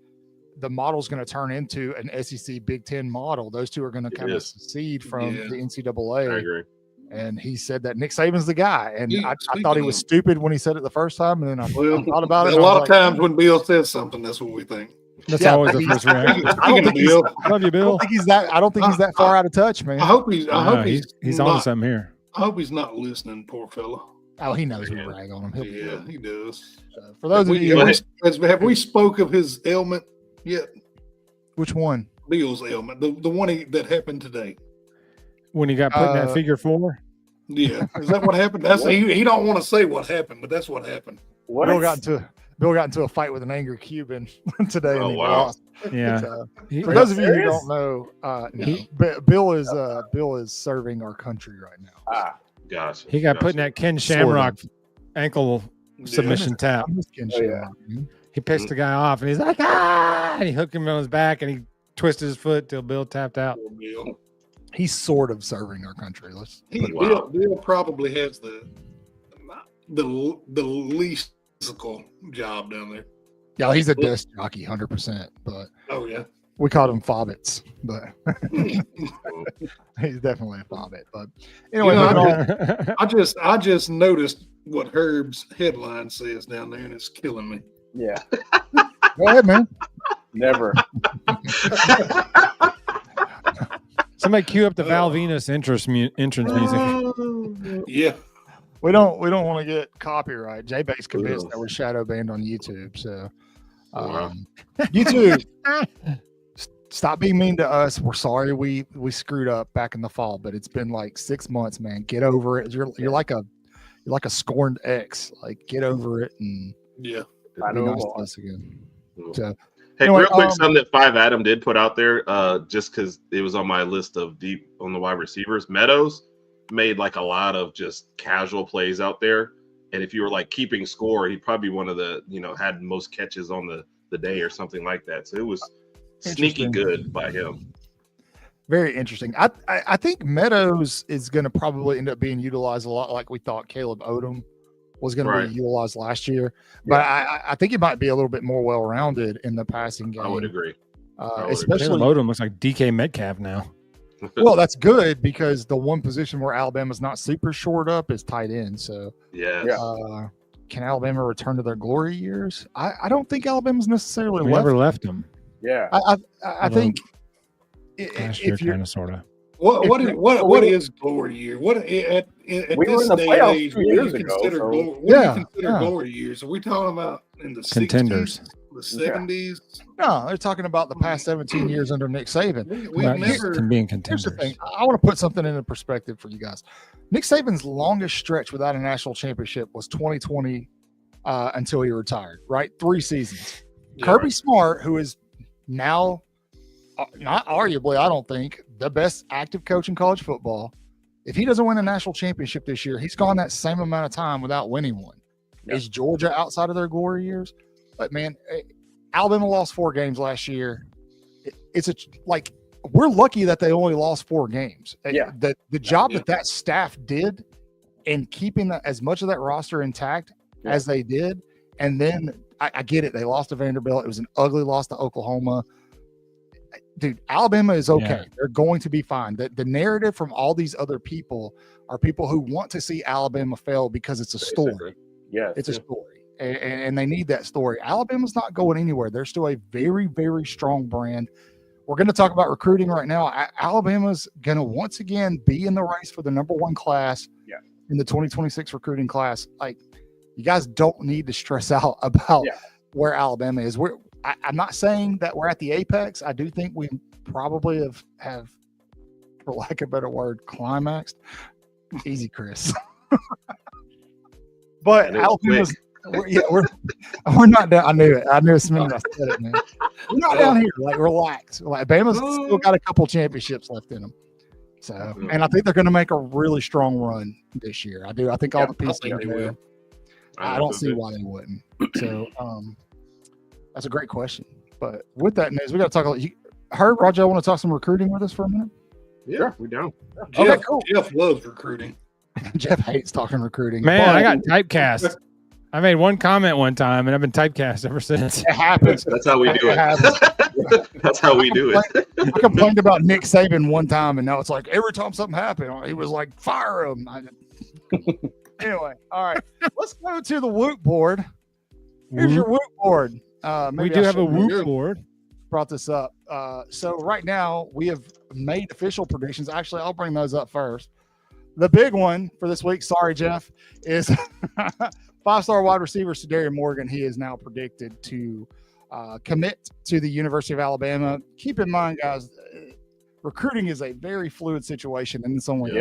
the model is going to turn into an SEC Big Ten model. Those two are going to It kind of is. secede from Yeah. the I NCAA. agree. And he said that Nick Saban's the guy. And I Speaking thought he was of- stupid when he said it the first time. And then I Well, thought about it. a and I lot was of like, times when Bill says something, that's what we think. That's Yeah, always the he- first reaction. I don't think he's, Bill, Love you, I Bill. don't think he's that. I don't think he's that far out of touch, man. I hope he's. I No, hope he's on to not. something here. I hope he's not listening, poor fella. Oh, he knows we rag on him. He'll be Yeah, good. he does. For those of you, Have we spoke of his ailment yet? which one? Bill's ailment, the one that happened today. When he got put in that figure 4. Yeah, is that what happened? That's he don't want to say what happened, but that's what happened. What? Bill got into a fight with an angry Cuban today, and he wow. lost. Yeah. So, He- for those of you who serious? don't know, no. Bill is serving our country right now. Ah, Gosh. he got put in that Ken Sort of. Shamrock ankle submission tap. I miss Ken Oh, yeah. Shamrock, man. He pissed the guy off, and he's like, ah! And he hooked him on his back, and he twisted his foot till Bill tapped out. Poor Bill. He's sort of serving our country. Let's put it- Wow. Bill probably has the least physical job down there. yeah, he's a disc jockey, 100%. But Oh yeah. we called him Fobbits, but he's definitely a Fobbit. But anyway, You know, moving on. I just noticed what Herb's headline says down there, and it's killing me. yeah, Go ahead, man. never. Somebody cue up the Val Venus entrance music. Yeah. We don't want to get copyright. J-Bake's convinced that we're shadow banned on YouTube. So Wow. YouTube, stop being mean to us. We're sorry we screwed up back in the fall, but it's been like 6 months, man. Get over it. You're like a scorned ex. Like, get over it and Yeah. I be know. nice to us again. So Hey, Anyway, real quick, something that 5 Adam did put out there, just because it was on my list of deep on the wide receivers. Meadows made like a lot of just casual plays out there, and if you were like keeping score, he'd probably be one of the had most catches on the day or something like that. So it was sneaky Interesting. good by him. very interesting. I think Meadows is going to probably end up being utilized a lot like we thought Caleb Odom was going Right. to be utilized last year. But I think it might be a little bit more well-rounded in the passing game. I would agree. I would Especially Caleb Odom looks like DK Metcalf now. well, that's good because the one position where Alabama's not super short up is tight end. So Yes. Yeah. can Alabama return to their glory years? I don't think Alabama's necessarily We left. never left him. Yeah. I Although think Last year, if you're kind of, sort of. What is glory year? What at We were this in the day and playoffs age? 2 What do years you ago, consider so- glory? What Yeah, do you consider yeah. glory years? Are we talking about in the Contenders. 60s, the 70s? no, they're talking about the past 17 years under Nick Saban. We've Well, never. can be in Here's contenders. the thing. I want to put something into perspective for you guys. Nick Saban's longest stretch without a national championship was 2020 until he retired, right? 3 seasons. Yeah, Kirby Smart, who is now, not arguably, I don't think, the best active coach in college football, if he doesn't win a national championship this year, he's gone that same amount of time without winning one. Yeah. Is Georgia outside of their glory years? But man, Alabama lost 4 games last year. We're lucky that they only lost 4 games. Yeah. The job Yeah. that staff did in keeping as much of that roster intact Yeah. as they did, and then I get it. They lost to Vanderbilt. It was an ugly loss to Oklahoma. Dude, Alabama is okay. Yeah. They're going to be fine. The narrative from all these other people are people who want to see Alabama fail because it's a story. basically. Yes. It's a story, and they need that story. Alabama's not going anywhere. They're still a very, very strong brand. We're going to talk about recruiting right now. Alabama's going to once again be in the race for the number 1 class Yeah. in the 2026 recruiting class. Like, you guys don't need to stress out about Yeah. where Alabama is. I'm not saying that we're at the apex. I do think we probably have, for lack of a better word, climaxed. Easy, Chris. But And it was Alabama's, we're not down. I knew it. I knew as soon as I said it, man. We're not down here. Like, relax. Like, Bama's still got a couple championships left in them. So, and I think they're going to make a really strong run this year. I do. I think all Yeah, the I pieces think are they there. will. I don't see why they wouldn't. So, that's a great question. But with that news, we got to talk. Herb, Roger, want to talk some recruiting with us for a minute? Yeah, we down. Okay, Jeff, cool. Jeff loves recruiting. Jeff hates talking recruiting. Man, but I got typecast. I made one comment one time, and I've been typecast ever since. It happens. That's how we do it. happens. That's how we do it. I complained about Nick Saban one time, and now it's like every time something happened, he was like, fire him. Anyway, all right. Let's go to the Whoop board. Here's your Whoop board. We do have a Whoop board. Brought this up. So right now we have made official predictions. Actually, I'll bring those up first. The big one for this week, sorry, Jeff, is 5-star wide receiver Sedarian Morgan. He is now predicted to commit to the University of Alabama. Keep in mind, guys, recruiting is a very fluid situation, and it's only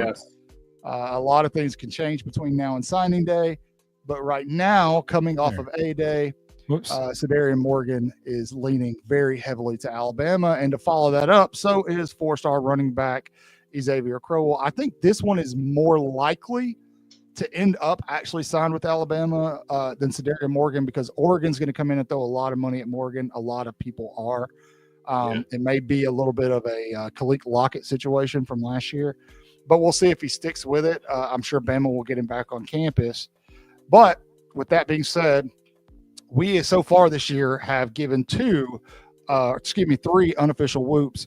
a lot of things can change between now and signing day. But right now, coming off of A-Day, Sedarian Morgan is leaning very heavily to Alabama. And to follow that up, so is 4-star running back Xavier Crowell. I think this one is more likely to end up actually signed with Alabama than Sedarian Morgan, because Oregon's going to come in and throw a lot of money at Morgan. A lot of people are. It may be a little bit of a Khalil Lockett situation from last year, but we'll see if he sticks with it. I'm sure Bama will get him back on campus. But with that being said, we so far this year have given three unofficial whoops,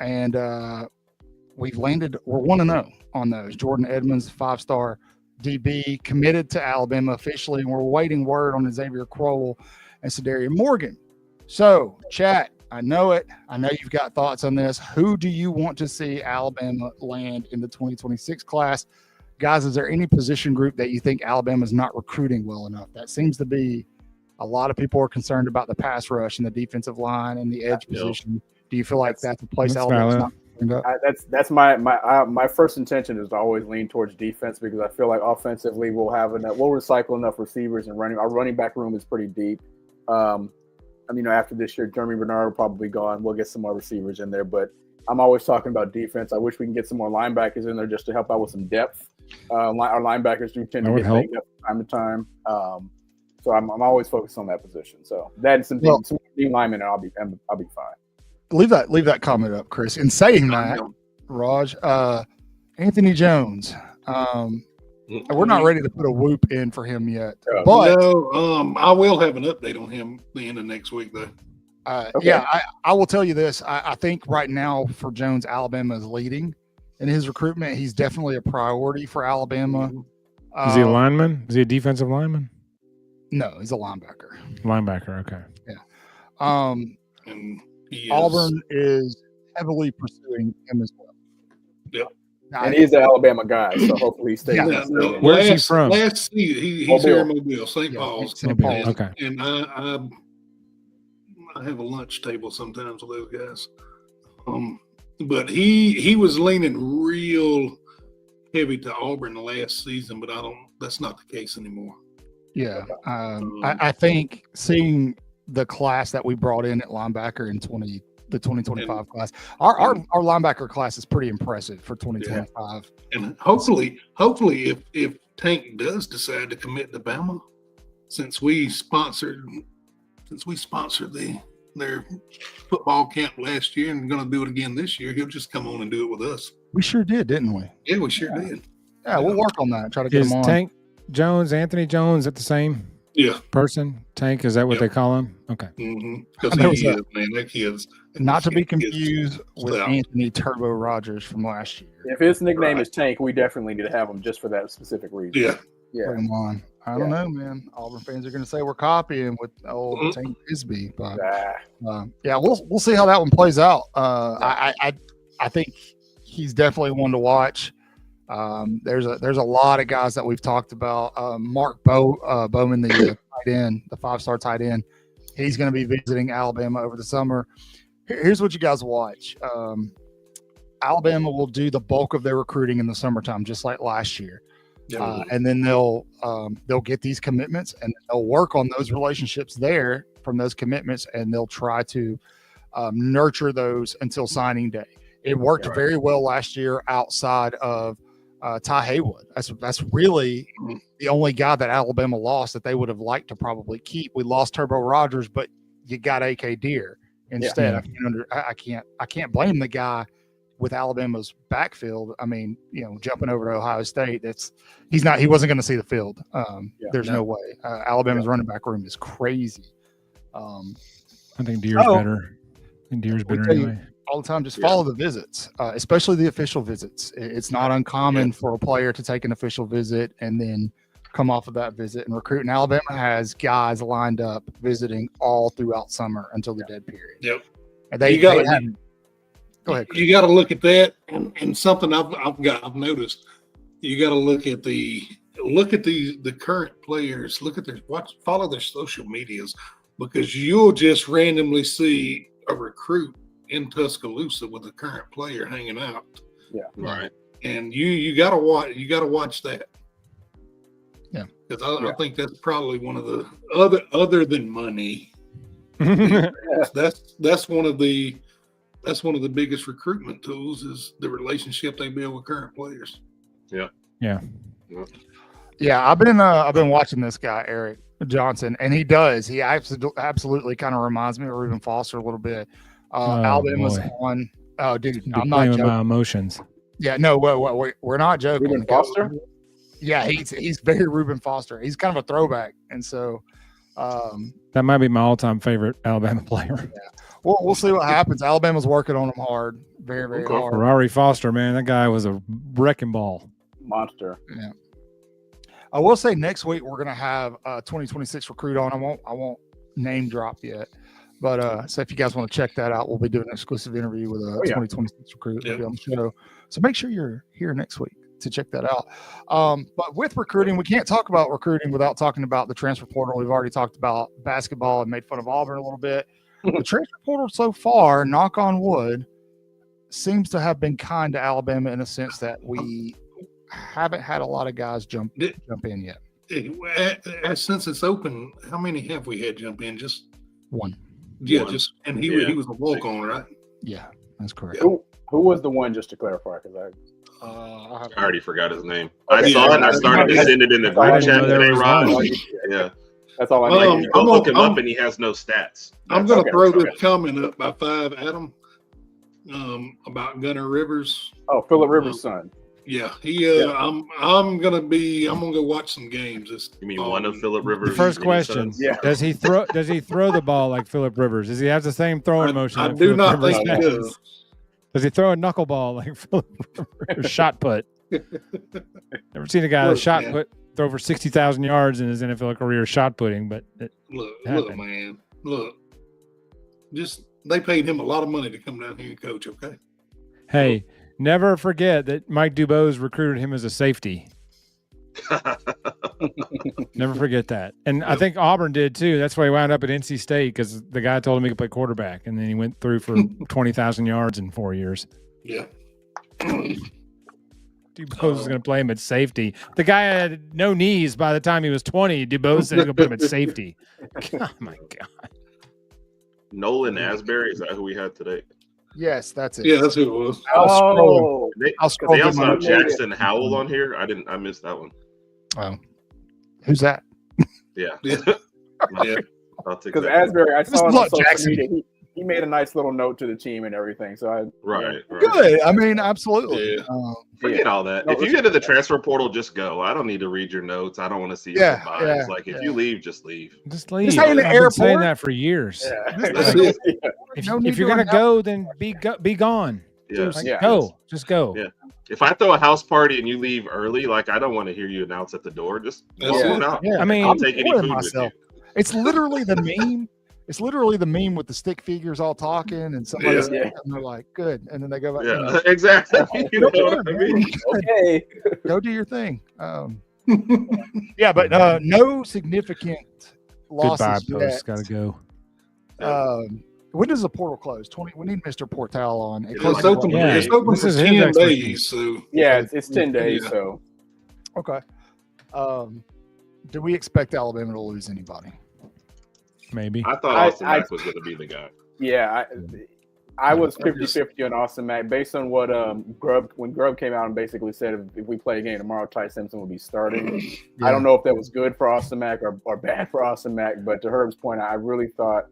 and we're 1-0 on those. Jordan Edmonds, 5-star DB, committed to Alabama officially, and we're waiting word on Xavier Crowell and Sedarian Morgan. So, chat, I know it. I know you've got thoughts on this. Who do you want to see Alabama land in the 2026 class? Guys, is there any position group that you think Alabama's not recruiting well enough? That seems to be a lot of people are concerned about the pass rush and the defensive line and the edge position. Do you feel like that's a place Alabama's not recruiting up? That's my first intention is to always lean towards defense, because I feel like offensively we'll recycle enough receivers and running. Our running back room is pretty deep. After this year, Jeremy Bernard will probably be gone. We'll get some more receivers in there, but I'm always talking about defense. I wish we can get some more linebackers in there just to help out with some depth. Our linebackers do tend to get banged up from time to time. So I'm always focused on that position. So that's some team linemen, and I'll be fine. Leave that comment up, Chris. In saying that, Raj, Anthony Jones, we're not ready to put a whoop in for him yet. But I will have an update on him the end of next week, though. Yeah, I will tell you this. I think right now for Jones, Alabama is leading in his recruitment. He's definitely a priority for Alabama. Is he a lineman? Is he a defensive lineman? No, he's a linebacker. Linebacker, okay. Yeah. And Auburn is heavily pursuing him as well. Yeah. And he's an Alabama guy, so hopefully he stays. Where's he from? Last season, he's here in Mobile, St. Paul's. St. Paul's. Okay. And I have a lunch table sometimes with those guys. But he was leaning real heavy to Auburn the last season, but that's not the case anymore. Yeah. I think seeing the class that we brought in at linebacker in the 2025 class, our linebacker class is pretty impressive for 2025. Yeah. And hopefully if Tank does decide to commit to Bama, since we sponsored their football camp last year and going to do it again this year, he'll just come on and do it with us. We sure did, didn't we? Yeah, we sure did. Yeah, we'll work on that. Try to get him on. Tank Jones, Anthony Jones, is that the same person? Tank, is that what they call him? Okay. Because he is, man. That kid's not to be confused with Anthony Turbo Rogers from last year. If his nickname is Tank, we definitely need to have him just for that specific reason. Yeah. Bring him on. I don't know, man. Auburn fans are going to say we're copying with old Tank Bisbee, but we'll see how that one plays out. I think he's definitely one to watch. There's a lot of guys that we've talked about. Mark Bowman, the tight end, the 5-star tight end. He's going to be visiting Alabama over the summer. Here's what you guys watch. Alabama will do the bulk of their recruiting in the summertime, just like last year. And then they'll get these commitments and they'll work on those relationships there from those commitments, and they'll try to nurture those until signing day. It worked very well last year outside of Ty Haywood. That's really the only guy that Alabama lost that they would have liked to probably keep. We lost Turbo Rogers, but you got AK Deer instead. I can't blame the guy with Alabama's backfield, I mean, jumping over to Ohio State, he wasn't going to see the field. There's no way. Alabama's running back room is crazy. I think Deere's better. I think Deere's better anyway. All the time, just follow the visits, especially the official visits. It's not uncommon for a player to take an official visit and then come off of that visit and recruit. And Alabama has guys lined up visiting all throughout summer until the dead period. Yep. And go ahead. You got to look at that, and something I've noticed. You got to look at the current players. Follow their social medias, because you'll just randomly see a recruit in Tuscaloosa with a current player hanging out. Yeah. Right. And you got to watch that. Yeah. Because I think that's probably one of the other than money. that's one of the biggest recruitment tools is the relationship they build with current players. Yeah. Yeah. Yeah. I've been watching this guy, Eric Johnson, and he absolutely kind of reminds me of Reuben Foster a little bit. Alabama's on. Oh, dude, I'm not joking. My emotions. Yeah, no, we're not joking. Reuben Foster? Yeah, he's very Reuben Foster. He's kind of a throwback, and so that might be my all-time favorite Alabama player. Yeah. We'll see what happens. Alabama's working on him hard, very, very hard. Ferrari Foster, man, that guy was a wrecking ball. Monster. Yeah. I will say next week we're gonna have a 2026 recruit on. I won't name drop yet. But so if you guys want to check that out, we'll be doing an exclusive interview with a 2026 recruit on the show. So make sure you're here next week to check that out. But with recruiting, we can't talk about recruiting without talking about the transfer portal. We've already talked about basketball and made fun of Auburn a little bit. The transfer portal so far, knock on wood, seems to have been kind to Alabama in a sense that we haven't had a lot of guys jump in yet. Since it's open, how many have we had jump in? Just one. Yeah, and he was a walk-on, right? Yeah, that's correct. Who was the one, just to clarify? Because I already forgot his name. I saw it and I started to send it in the group chat today, Rod. Yeah. That's all I know. You go look him up and he has no stats. I'm going to throw this comment up by 5, Adam, about Gunnar Rivers. Oh, Phillip Rivers' son. Yeah, I'm gonna go watch some games. You mean one of Phillip Rivers? The first question: does he throw the ball like Phillip Rivers? Does he have the same throwing motion? I do not think he does. Does he throw a knuckleball like Phillip Rivers? Shot put. Never seen a guy shot put throw for 60,000 yards in his NFL career shot putting, but look, man, just they paid him a lot of money to come down here and coach. Okay. Hey. Never forget that Mike Dubose recruited him as a safety. Never forget that. And I think Auburn did too. That's why he wound up at NC State, because the guy told him he could play quarterback, and then he went through for 20,000 yards in 4 years. Yeah. Dubose was going to play him at safety. The guy had no knees by the time he was 20. Dubose said he was going to put him at safety. Oh, my God. Nolan Asbury, is that who we had today? Yes, that's it. Yeah, that's who it was. I'll scroll. They also have Jackson Howell on here. I missed that one. Oh, who's that? Yeah. Because Asbury, I saw on social media, he made a nice little note to the team and everything. So right. Good. I mean, absolutely. Yeah. Forget all that. If you get to the transfer portal, just go. I don't need to read your notes. I don't want to see your goodbyes. If you leave, just leave. Just leave. Just I've been saying that for years. Yeah. If you're gonna go, then be gone. Yeah. Go. Just go. Yeah. If I throw a house party and you leave early, I don't want to hear you announce at the door. Just walk on out. Yeah. I mean, I'll take any food with you. It's literally the meme. It's literally the meme with the stick figures all talking and somebody's and they're like, good. And then they go back. Yeah, exactly. You know what I mean? Okay. Go do your thing. Yeah, but no significant losses. Goodbye, Post. Gotta go. When does the portal close? We need Mr. Portal on. It's open for 10 days. So it's 10 days. Yeah. So okay. Do we expect Alabama to lose anybody? Maybe. I thought Austin Mack was going to be the guy. Yeah, I was 50-50 on Austin Mack based on what when Grubb came out and basically said if we play a game tomorrow, Ty Simpson will be starting. I don't know if that was good for Austin Mack or bad for Austin Mack, but to Herb's point, I really thought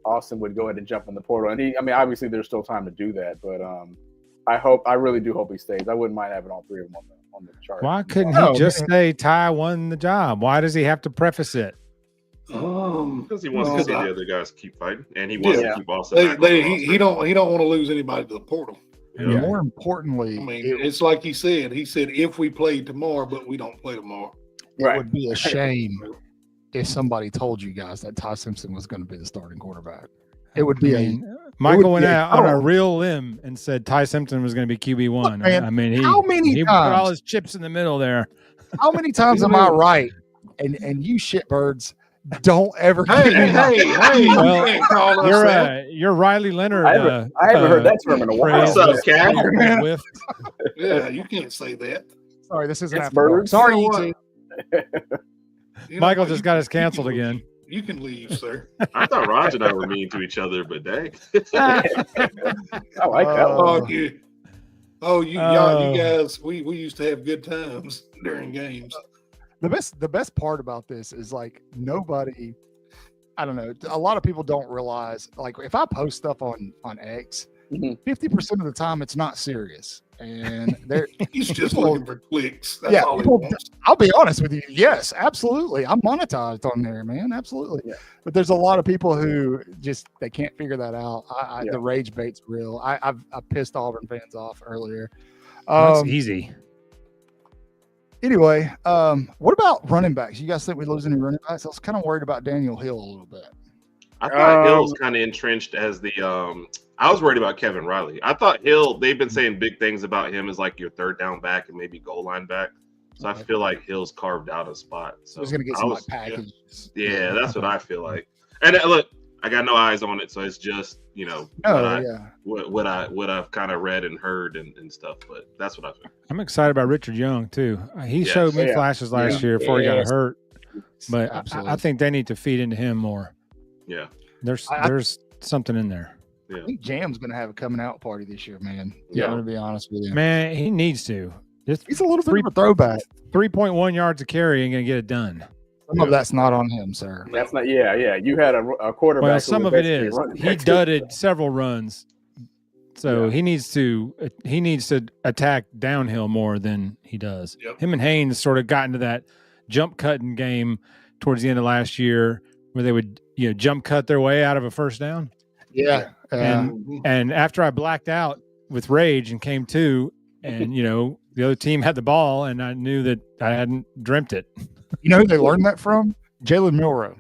Austin would go ahead and jump in the portal. And obviously there's still time to do that, but I really do hope he stays. I wouldn't mind having all three of them on the chart. Why couldn't he just say Ty won the job? Why does he have to preface it? Because he wants to see the other guys keep fighting, and he wants to keep Austin. He don't want to lose anybody to the portal. And more importantly, I mean, it's like he said. He said if we played tomorrow, but we don't play tomorrow. It would be a shame if somebody told you guys that Ty Simpson was going to be the starting quarterback. It would be Michael went out on a real limb and said Ty Simpson was going to be QB1. Man, I mean, he times? put all his chips in the middle there. How many times am I right? And you shitbirds don't ever. Hey! Well, you're Riley Leonard. I haven't heard that term in a while. What's up, Cat? Yeah, you can't say that. Sorry, this isn't It's birds. Sorry, You know you two. Michael just got his canceled again. You can leave, sir. I thought Raj and I were mean to each other, but dang. I like that one. You guys, we used to have good times during games. The best part about this is like nobody, I don't know, a lot of people don't realize, like if I post stuff on X, 50% of the time it's not serious. And he's just looking for clicks. That's all he wants. I'll be honest with you. Yes, absolutely. I'm monetized on there, man. Absolutely. Yeah. But there's a lot of people who just they can't figure that out. The rage bait's real. I pissed Auburn fans off earlier. That's easy. Anyway, what about running backs? You guys think we lose any running backs? I was kind of worried about Daniel Hill a little bit. I thought Hill was kind of entrenched as the I was worried about Kevin Riley. I thought Hill, they've been saying big things about him as like your third down back and maybe goal line back. So I feel like Hill's carved out a spot. So he's going to get some packages. Yeah, that's what I feel like. And look, I got no eyes on it, so it's just, what I've kind of read and heard and stuff. But that's what I feel. I'm excited about Richard Young too. He showed me flashes last year before he got hurt. But I think they need to feed into him more. Yeah, there's something in there. Yeah. I think Jam's going to have a coming out party this year, man. Yeah, I'm going to be honest with you. Man, he needs to. He's a little bit of a throwback. 3.1 yards of carry ain't going to get it done. Some of that's not on him, sir. That's not. Yeah. You had a quarterback. Well, some of it is. He dudded several runs, so he needs to attack downhill more than he does. Yep. Him and Haynes sort of got into that jump cutting game towards the end of last year, where they would jump cut their way out of a first down. Yeah. And after I blacked out with rage and came to, and the other team had the ball, and I knew that I hadn't dreamt it. You know who they learned that from? Jalen Milroe.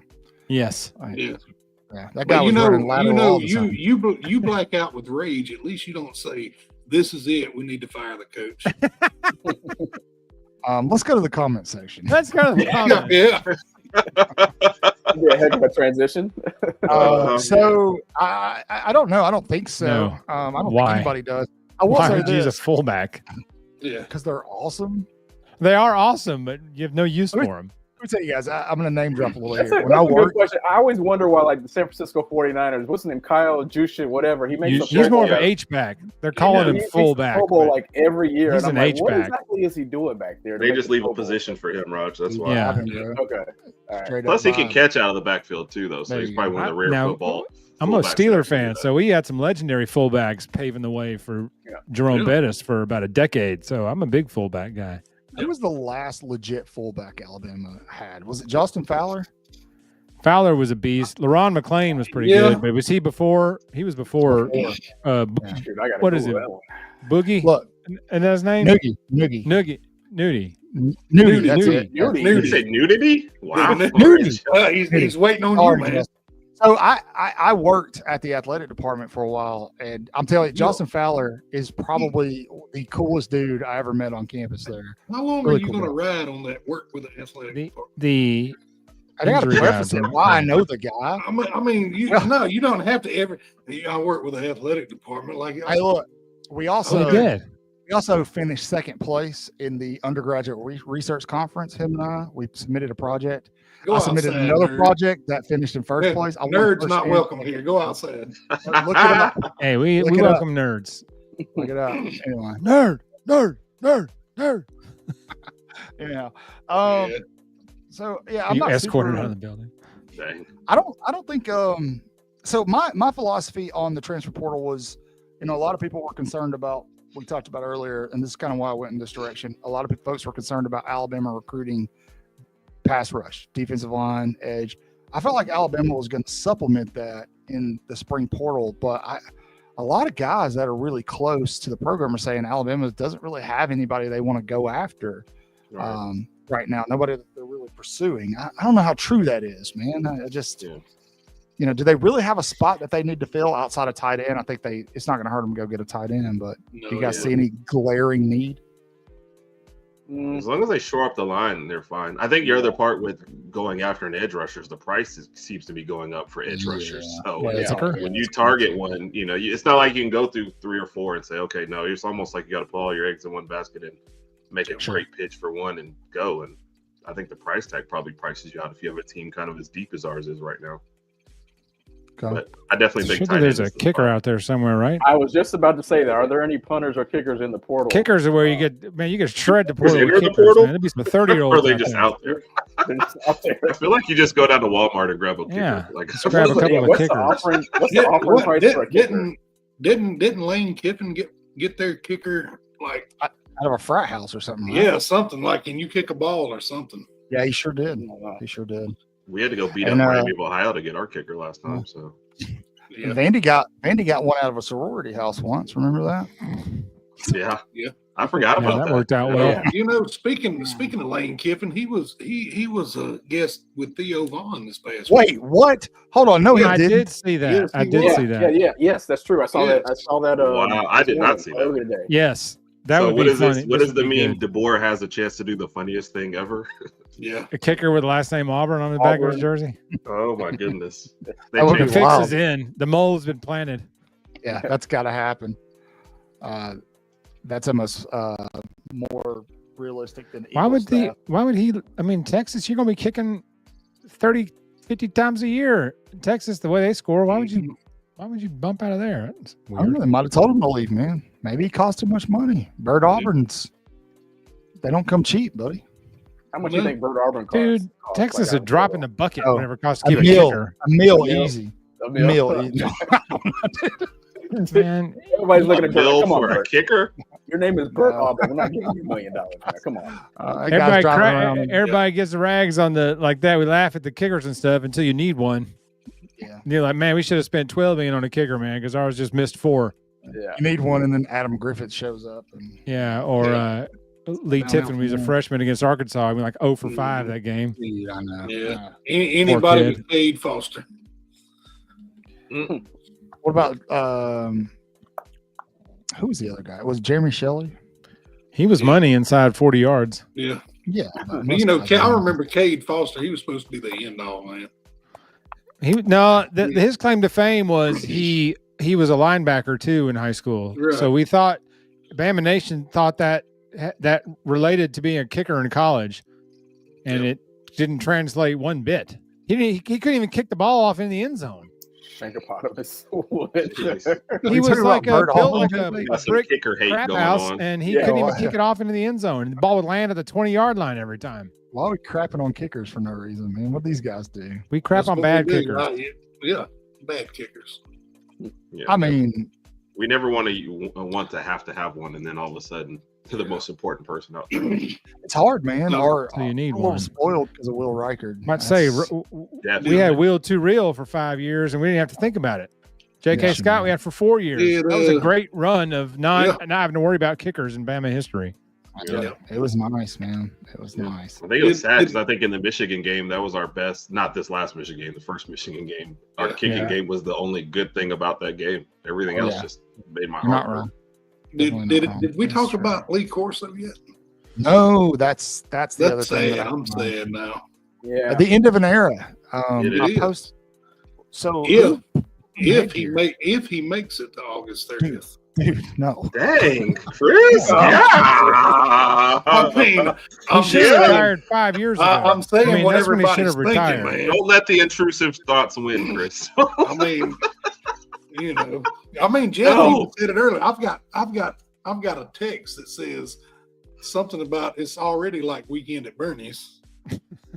Yes. Yeah. That guy was running lateral. You black out with rage. At least you don't say, "This is it. We need to fire the coach." Let's go to the comment section. Let's go to the comment. Yeah. Heck of a transition. So I don't know. I don't think so. No. I don't think anybody does. I will Why say would you use a this. fullback? Yeah, because they're awesome. They are awesome, but you have no use for them. Let me tell you guys, I'm going to name drop a little That's here. a good question. I always wonder why, like the San Francisco 49ers, what's his name, Kyle Juszczyk, whatever. He's more of an H-back. They're calling him fullback. Like every year. He's and an I'm like, H-back. what exactly is he doing back there? They just leave a position for him, Raj. That's why. Yeah. Okay. All right. Plus, he can catch out of the backfield too, though. So he's probably one of the rare football. I'm a Steeler fan, so we had some legendary fullbacks paving the way for Jerome Bettis for about a decade. So I'm a big fullback guy. Who was the last legit fullback Alabama had? Was it Justin Fowler? Fowler was a beast. LaRon McClain was pretty good, but was he before? He was before. What is it? Boogie? Look, and that's his name? Nudie. Nudie. That's it. Nudie. You say nudity? Wow. Nudie. He's waiting on you, man. So I worked at the athletic department for a while, and I'm telling you, Justin Fowler is probably the coolest dude I ever met on campus there. How long are you going to ride on that work with the athletic department? I got to preface it why I know the guy. I mean, you don't have to ever. I work with the athletic department. Hey, look, we also finished second place in the undergraduate research conference. Him and we submitted a project. I submitted another project that finished in first place. Nerds not welcome here. Go outside. Look it up. Hey, we welcome nerds. Look it up. Anyway, nerd. So I'm you not escorted out of the building. Dang. I don't think. So my philosophy on the transfer portal was, a lot of people were concerned about we talked about earlier, and this is kind of why I went in this direction. A lot of folks were concerned about Alabama recruiting pass rush, defensive line, edge. I felt like Alabama was going to supplement that in the spring portal, but a lot of guys that are really close to the program are saying Alabama doesn't really have anybody they want to go after right now. Nobody that they're really pursuing. I don't know how true that is, man. I just, you know, do they really have a spot that they need to fill outside of tight end? I think it's not going to hurt them to go get a tight end, but do you guys see any glaring need? As long as they shore up the line, they're fine. I think your other part with going after an edge rusher is the price seems to be going up for edge rushers. So when you target one, you know, it's not like you can go through 3 or 4 and say, okay, no, it's almost like you got to put all your eggs in one basket and make a great pitch for one and go. And I think the price tag probably prices you out if you have a team kind of as deep as ours is right now. But I definitely think there's a kicker out there somewhere, right? I was just about to say that. Are there any punters or kickers in the portal? Kickers are where you get shred the portal. With kickers, man. There'd be some 30-year-olds. Or are they just out there? I feel like you just go down to Walmart and grab a kicker. Yeah, like grab a couple of kickers. What's the offering price for a kicker? Didn't Lane Kiffin get their kicker like out of a frat house or something? Yeah, something like, can you kick a ball or something? Yeah, he sure did. He sure did. We had to go beat up Miami of Ohio to get our kicker last time. So Vandy got one out of a sorority house once. Remember that? Yeah. I forgot about that. That worked out well. You know, speaking of Lane Kiffin, he was a guest with Theo Vaughn this past week. Wait, what? Hold on, no, I did see that. Yes, I did see that. Yes, that's true. I saw that. Wow, I did not see that. Today. Yes, that would be funny. What is the meme? DeBoer has a chance to do the funniest thing ever. Yeah, a kicker with last name Auburn on the back of his jersey. Oh my goodness! The fix is in. The mole has been planted. Yeah, that's got to happen. That's almost more realistic than why would he? I mean, Texas, you're going to be kicking 30, 50 times a year. Texas, the way they score, why would you bump out of there? I don't know. They might have told him to leave, man. Maybe it cost too much money. Bird Auburn's, they don't come cheap, buddy. How much do you think Bird Auburn costs? Dude, Texas is dropping the bucket whenever it costs to keep a kicker. A meal easy. A meal easy. Man, everybody's looking at Bill for a kicker. Your name is Bert Auburn. We're not giving you $1 million. Man. Come on. Everybody gets the rags on the like that. We laugh at the kickers and stuff until you need one. Yeah. And you're like, man, we should have spent $12 million on a kicker, man, because ours just missed 4. Yeah. You need one, and then Adam Griffith shows up. Or Lee Tiffin, when he was a freshman against Arkansas, I mean, like 0 for 5 that game. Yeah, I know. Yeah. Anybody with Cade Foster. What about who was the other guy? Was Jeremy Shelley? He was money inside 40 yards. Yeah. Yeah. You know, I remember Cade Foster. He was supposed to be the end all, man. His claim to fame was he was a linebacker too in high school. Right. So we thought Bama Nation thought that related to being a kicker in college, and it didn't translate one bit. He couldn't even kick the ball off in the end zone. Hippopotamus. He was like built like a brick kicker hate crap going house, on. and he couldn't even kick it off into the end zone. And the ball would land at the 20-yard line every time. Why are we crapping on kickers for no reason, man? What these guys do? We crap on bad kickers. Yeah, bad kickers. Yeah. I mean, we never want to have one, and then all of a sudden, to the most important person out there. It's hard, man. So you need one. A little spoiled because of Will Reichard. Might say we had Will Too Real for 5 years, and we didn't have to think about it. J.K. Scott, we had for 4 years. That was a great run of not having to worry about kickers in Bama history. Yeah. It was nice, man. It was nice. I think it was sad because I think in the Michigan game, that was our best, not this last Michigan game, the first Michigan game. Our kicking game was the only good thing about that game. Everything else just made my heart hurt. Did we talk about Lee Corso yet? No, that's the other thing. I'm sad now. Yeah. At the end of an era. So if he makes it to August 30th. Dude, no. Dang, Chris. He should have retired 5 years ago. I'm saying what everybody's thinking, retired. man. Don't let the intrusive thoughts win, Chris. I mean, Jeff even said it earlier. I've got a text that says something about it's already like Weekend at Bernie's.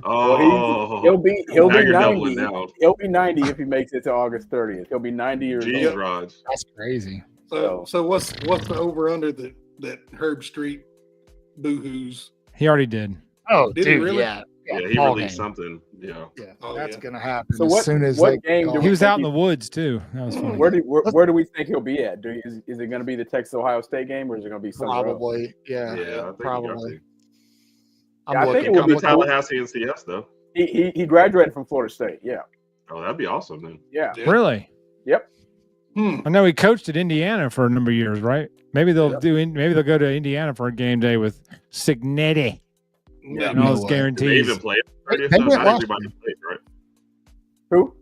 Oh, he'll be 90. Now. He'll be 90 if he makes it to August 30th. He'll be 90 years old. Raj. That's crazy. So what's the over under that Herb Street boohoos? He already did. Oh, Did he dude, really? yeah. Yeah, he ball released game. something. Yeah. Yeah, Oh, that's yeah. gonna happen So as soon as what they game do He was think out in the woods too. That was funny. Where do we think he'll be at? Is it going to be the Texas Ohio State game, or is it going to be somewhere else? probably. Yeah, Yeah, I think probably. Yeah, I think He it would come be to cool. Tallahassee and CS though. He graduated from Florida State. Yeah, Oh, that'd be awesome then. yeah. Yeah. Really? Yep. I know he coached at Indiana for a number of years, right? Maybe they'll Yep. maybe they'll go to Indiana for a game day with Signetti Yeah. and all his way. Did they guarantees. even play? They No, went not last everybody played, right? Who?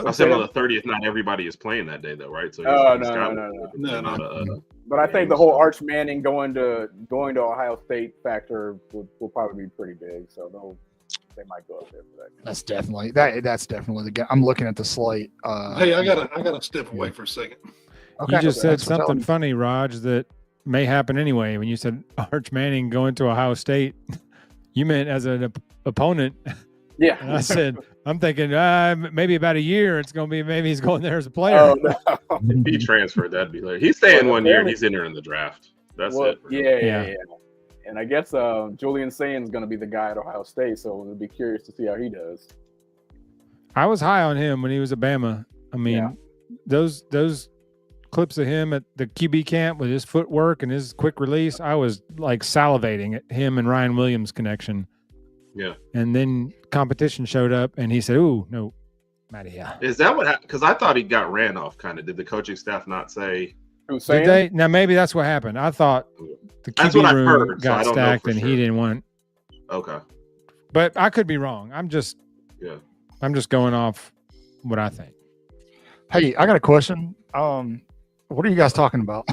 I said on the 30th, not everybody is playing that day though, right? So Oh, he's no, got- No. But I think the whole Arch Manning going to Ohio State factor will probably be pretty big. So they might go up there for that. That's definitely the game. I'm looking at the slate. Hey, I gotta step away for a second. okay, You just said thanks for telling something me. funny, Raj, that may happen anyway. When you said Arch Manning going to Ohio State, you meant as an opponent. Yeah. And I said, I'm thinking maybe about a year. It's going to be maybe he's going there as a player. Oh no. If he transferred, that'd be hilarious. He's staying Well, 1 year. apparently- He's entering the draft. That's Well, it. for him. yeah. And I guess Julian Sands going to be the guy at Ohio State, so we'll be curious to see how he does. I was high on him when he was at Bama. I mean, Yeah. those clips of him at the QB camp with his footwork and his quick release, I was like salivating at him and Ryan Williams' connection. Yeah. And then competition showed up, and he said, "Ooh, no, Maria." Is that what happened? Because I thought he got ran off. Kind of. Did the coaching staff not say? Who's Did Sands? they? Now maybe that's what happened. I thought the That's what QB I've room heard, so got I don't know stacked, for and sure. he didn't want. Okay. But I could be wrong. I'm just going off what I think. Hey, I got a question. What are you guys talking about?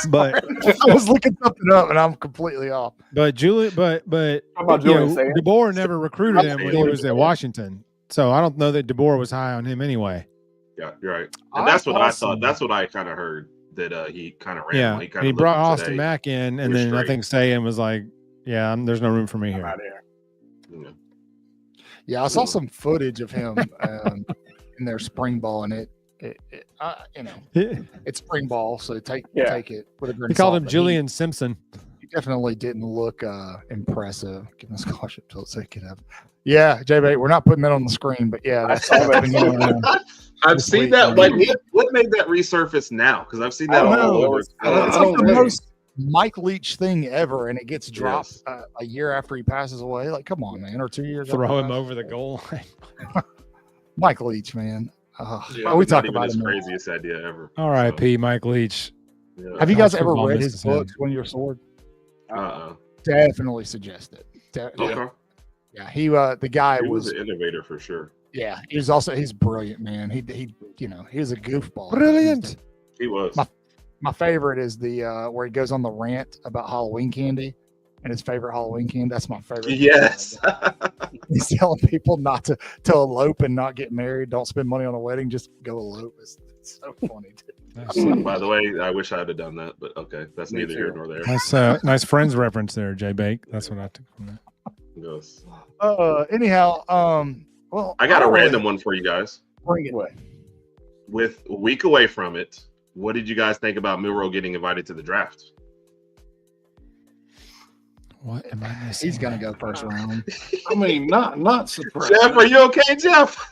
But I was looking something up and I'm completely off. but Julie, but How about you Julian know, Sands? DeBoer never recruited him when he Julian was at Sands. Washington, so I don't know that DeBoer was high on him anyway. Yeah, you're right. I And that's what I thought thought. That's what I kind of heard that he kind of ran. Yeah, He and kind he of brought Austin Mack in, and We're then I straight. think Sayan was like, "Yeah, there's no room for me I'm here." out of here. Yeah, I saw some footage of him in their spring ball, and it's spring ball, so take it with a grain He of called salt, him but Julian Simpson. He definitely didn't look impressive. Give him a scholarship till they could have. Yeah, J-Bait, we're not putting that on the screen, but yeah, that's been going on. I've This seen week, that. man. Like, what made that resurface now? Because I've seen I that don't all know. over. It's I don't like the know. most Mike Leach thing ever, and it gets dropped Yes. a year after he passes away. Like, come on, man, or 2 years. Throw after him he over the goal line. passes. Mike Leach, man. Yeah, we Not talk even about his him. craziest idea ever. R.I.P. Mike Leach. So, Have you College guys ever football read misses his him. books when you're sword? Uh-uh. Definitely suggest it. Okay. Yeah, the guy He was was an innovator for sure. yeah, he's brilliant, man. He he was a goofball. Brilliant. He was. My favorite is the where he goes on the rant about Halloween candy and his favorite Halloween candy. That's my favorite. Yes. He's telling people not to elope and not get married. Don't spend money on a wedding. Just go elope. It's so funny. Dude. By the way, I wish I had done that, but okay, that's Me neither too. here nor there. Nice Friends reference there, Jay Bake. That's what I took from that. Yes. Anyhow, well, I got a don't really random one for you guys. bring it. What? With a week away from it, what did you guys think about Milroe getting invited to the draft? What am I missing? He's gonna go first round. I mean, not surprised. Jeff, are you okay, Jeff?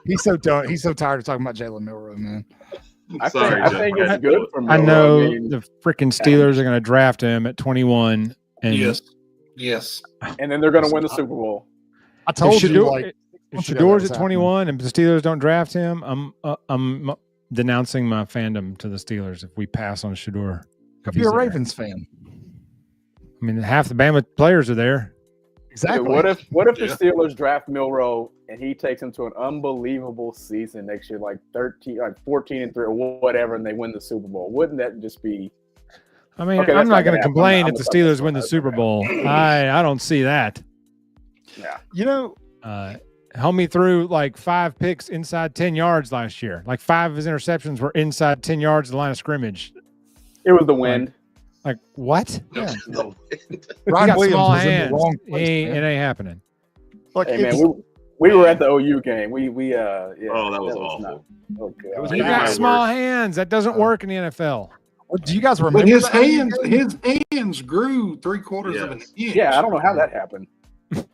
He's so done. He's so tired of talking about Jalen Milroe, man. I Sorry, think, Jeff. I think I had it's to do good it. for me. I know mean, the freaking Steelers are going to draft him at 21, and Yes. and then they're going to win the Super Bowl. I told if you Shador, like if months ago that Shador's was at happening. 21 and the Steelers don't draft him, I'm denouncing my fandom to the Steelers if we pass on Shador. If If you're a he's there. Ravens fan, I mean, half the Bama players are there. exactly. What if the Yeah. Steelers draft Milroe and he takes them to an unbelievable season next year, like 14-3 or whatever, and they win the Super Bowl? Wouldn't that just be? I mean, Okay, I'm that's not not going gonna to complain happen. if the I'm gonna Steelers win the start Super that. Bowl. I don't see that. Yeah. You know, Homie threw like 5 picks inside 10 yards last year. Like 5 of his interceptions were inside 10 yards of the line of scrimmage. It was the wind. Like what? Yeah. No. He Ryan got Williams small was in hands. the wrong place. It man. ain't happening. Like Hey man, it's- We were at the OU game. Yeah. Oh, that was awful. Okay. It was He bad. got small hands. That doesn't work in the NFL. What, do you guys remember? But his that? hands grew 3/4 of an inch. Yeah, I don't know how that happened.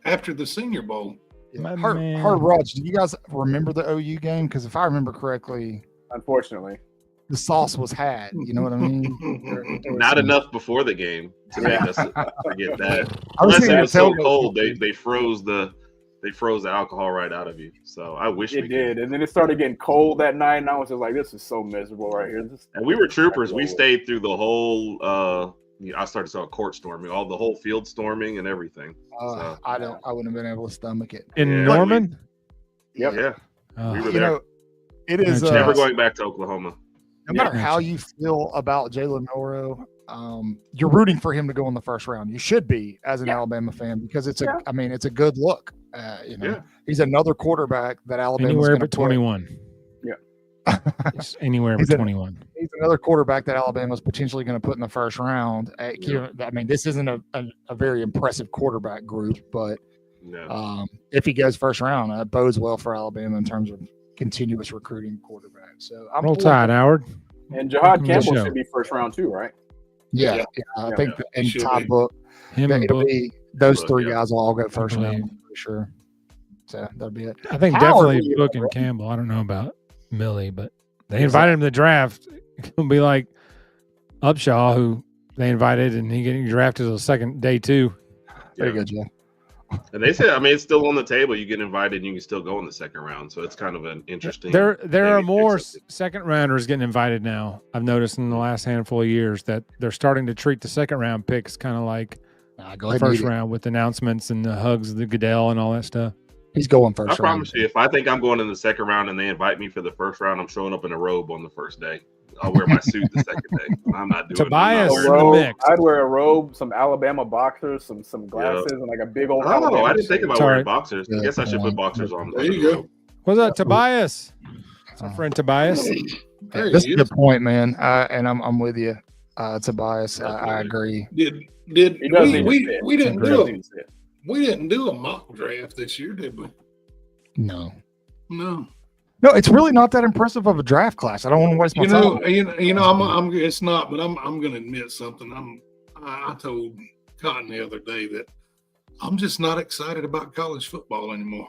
After the Senior Bowl. My Hard man. Raj, do you guys remember the OU game? Because if I remember correctly, Unfortunately. the sauce was had. You know what I mean? Not enough before the game to make us forget that. I was Unless it thinking was so tailgate. cold, they froze the alcohol right out of you. So I wish It we did. And then it started getting cold that night, and I was just like, this is so miserable right here. And we were troopers. We stayed through the whole. I started to court storming, the whole field storming and everything. So, I wouldn't have been able to stomach it. In Yeah. Norman? Yep. Yeah, Oh. we were You there. know, it is Never Never going back to Oklahoma. no matter how you feel about Jalen Milroe, you're rooting for him to go in the first round. You should be as an Alabama fan because it's a good look. He's another quarterback that Alabama's Anywhere going to but 21. Just anywhere but 21. He's another quarterback that Alabama's potentially going to put in the first round. I mean, this isn't a very impressive quarterback group, but if he goes first round, that bodes well for Alabama in terms of continuous recruiting quarterbacks. So I'm Roll Tide, Howard. And Jahad Welcome to the Campbell show. should be first round too, right? Yeah, I think in he should top be. book, Him and it'll Book. be those Book, three yeah. guys will all go first Definitely. round for sure. So that'll be it. I think Howard, definitely you Book know, and Campbell. I don't know about Millie, but they invited him to the draft. It'll be like Upshaw, who they invited, and he getting drafted the second day too. Very good, Jeff. And they said, it's still on the table. You get invited, and you can still go in the second round. So it's kind of an interesting. There are thing. more second rounders getting invited now. I've noticed in the last handful of years that they're starting to treat the second round picks kind of like Go the ahead. first round with announcements and the hugs of the Goodell and all that stuff. He's going first I round. promise you, if I think I'm going in the second round and they invite me for the first round, I'm showing up in a robe on the first day. I'll wear my suit the second day. I'm not doing Tobias I'm in not the wearing- mix. I'd wear a robe, some Alabama boxers, some glasses, and like a big old. Oh, Alabama I didn't think about Sorry. wearing boxers. I guess I should put boxers on. There you go. What's up, Tobias? It's our friend Tobias. There That's he a good is. point, man. And I'm with you, Tobias. I agree. Did He does need to we sit. we didn't He do does a need to sit. we didn't do a mock draft this year, did we? No, No. it's really not that impressive of a draft class. I don't want to waste my time. I'm it's not, but I'm going to admit something. I told Cotton the other day that I'm just not excited about college football anymore.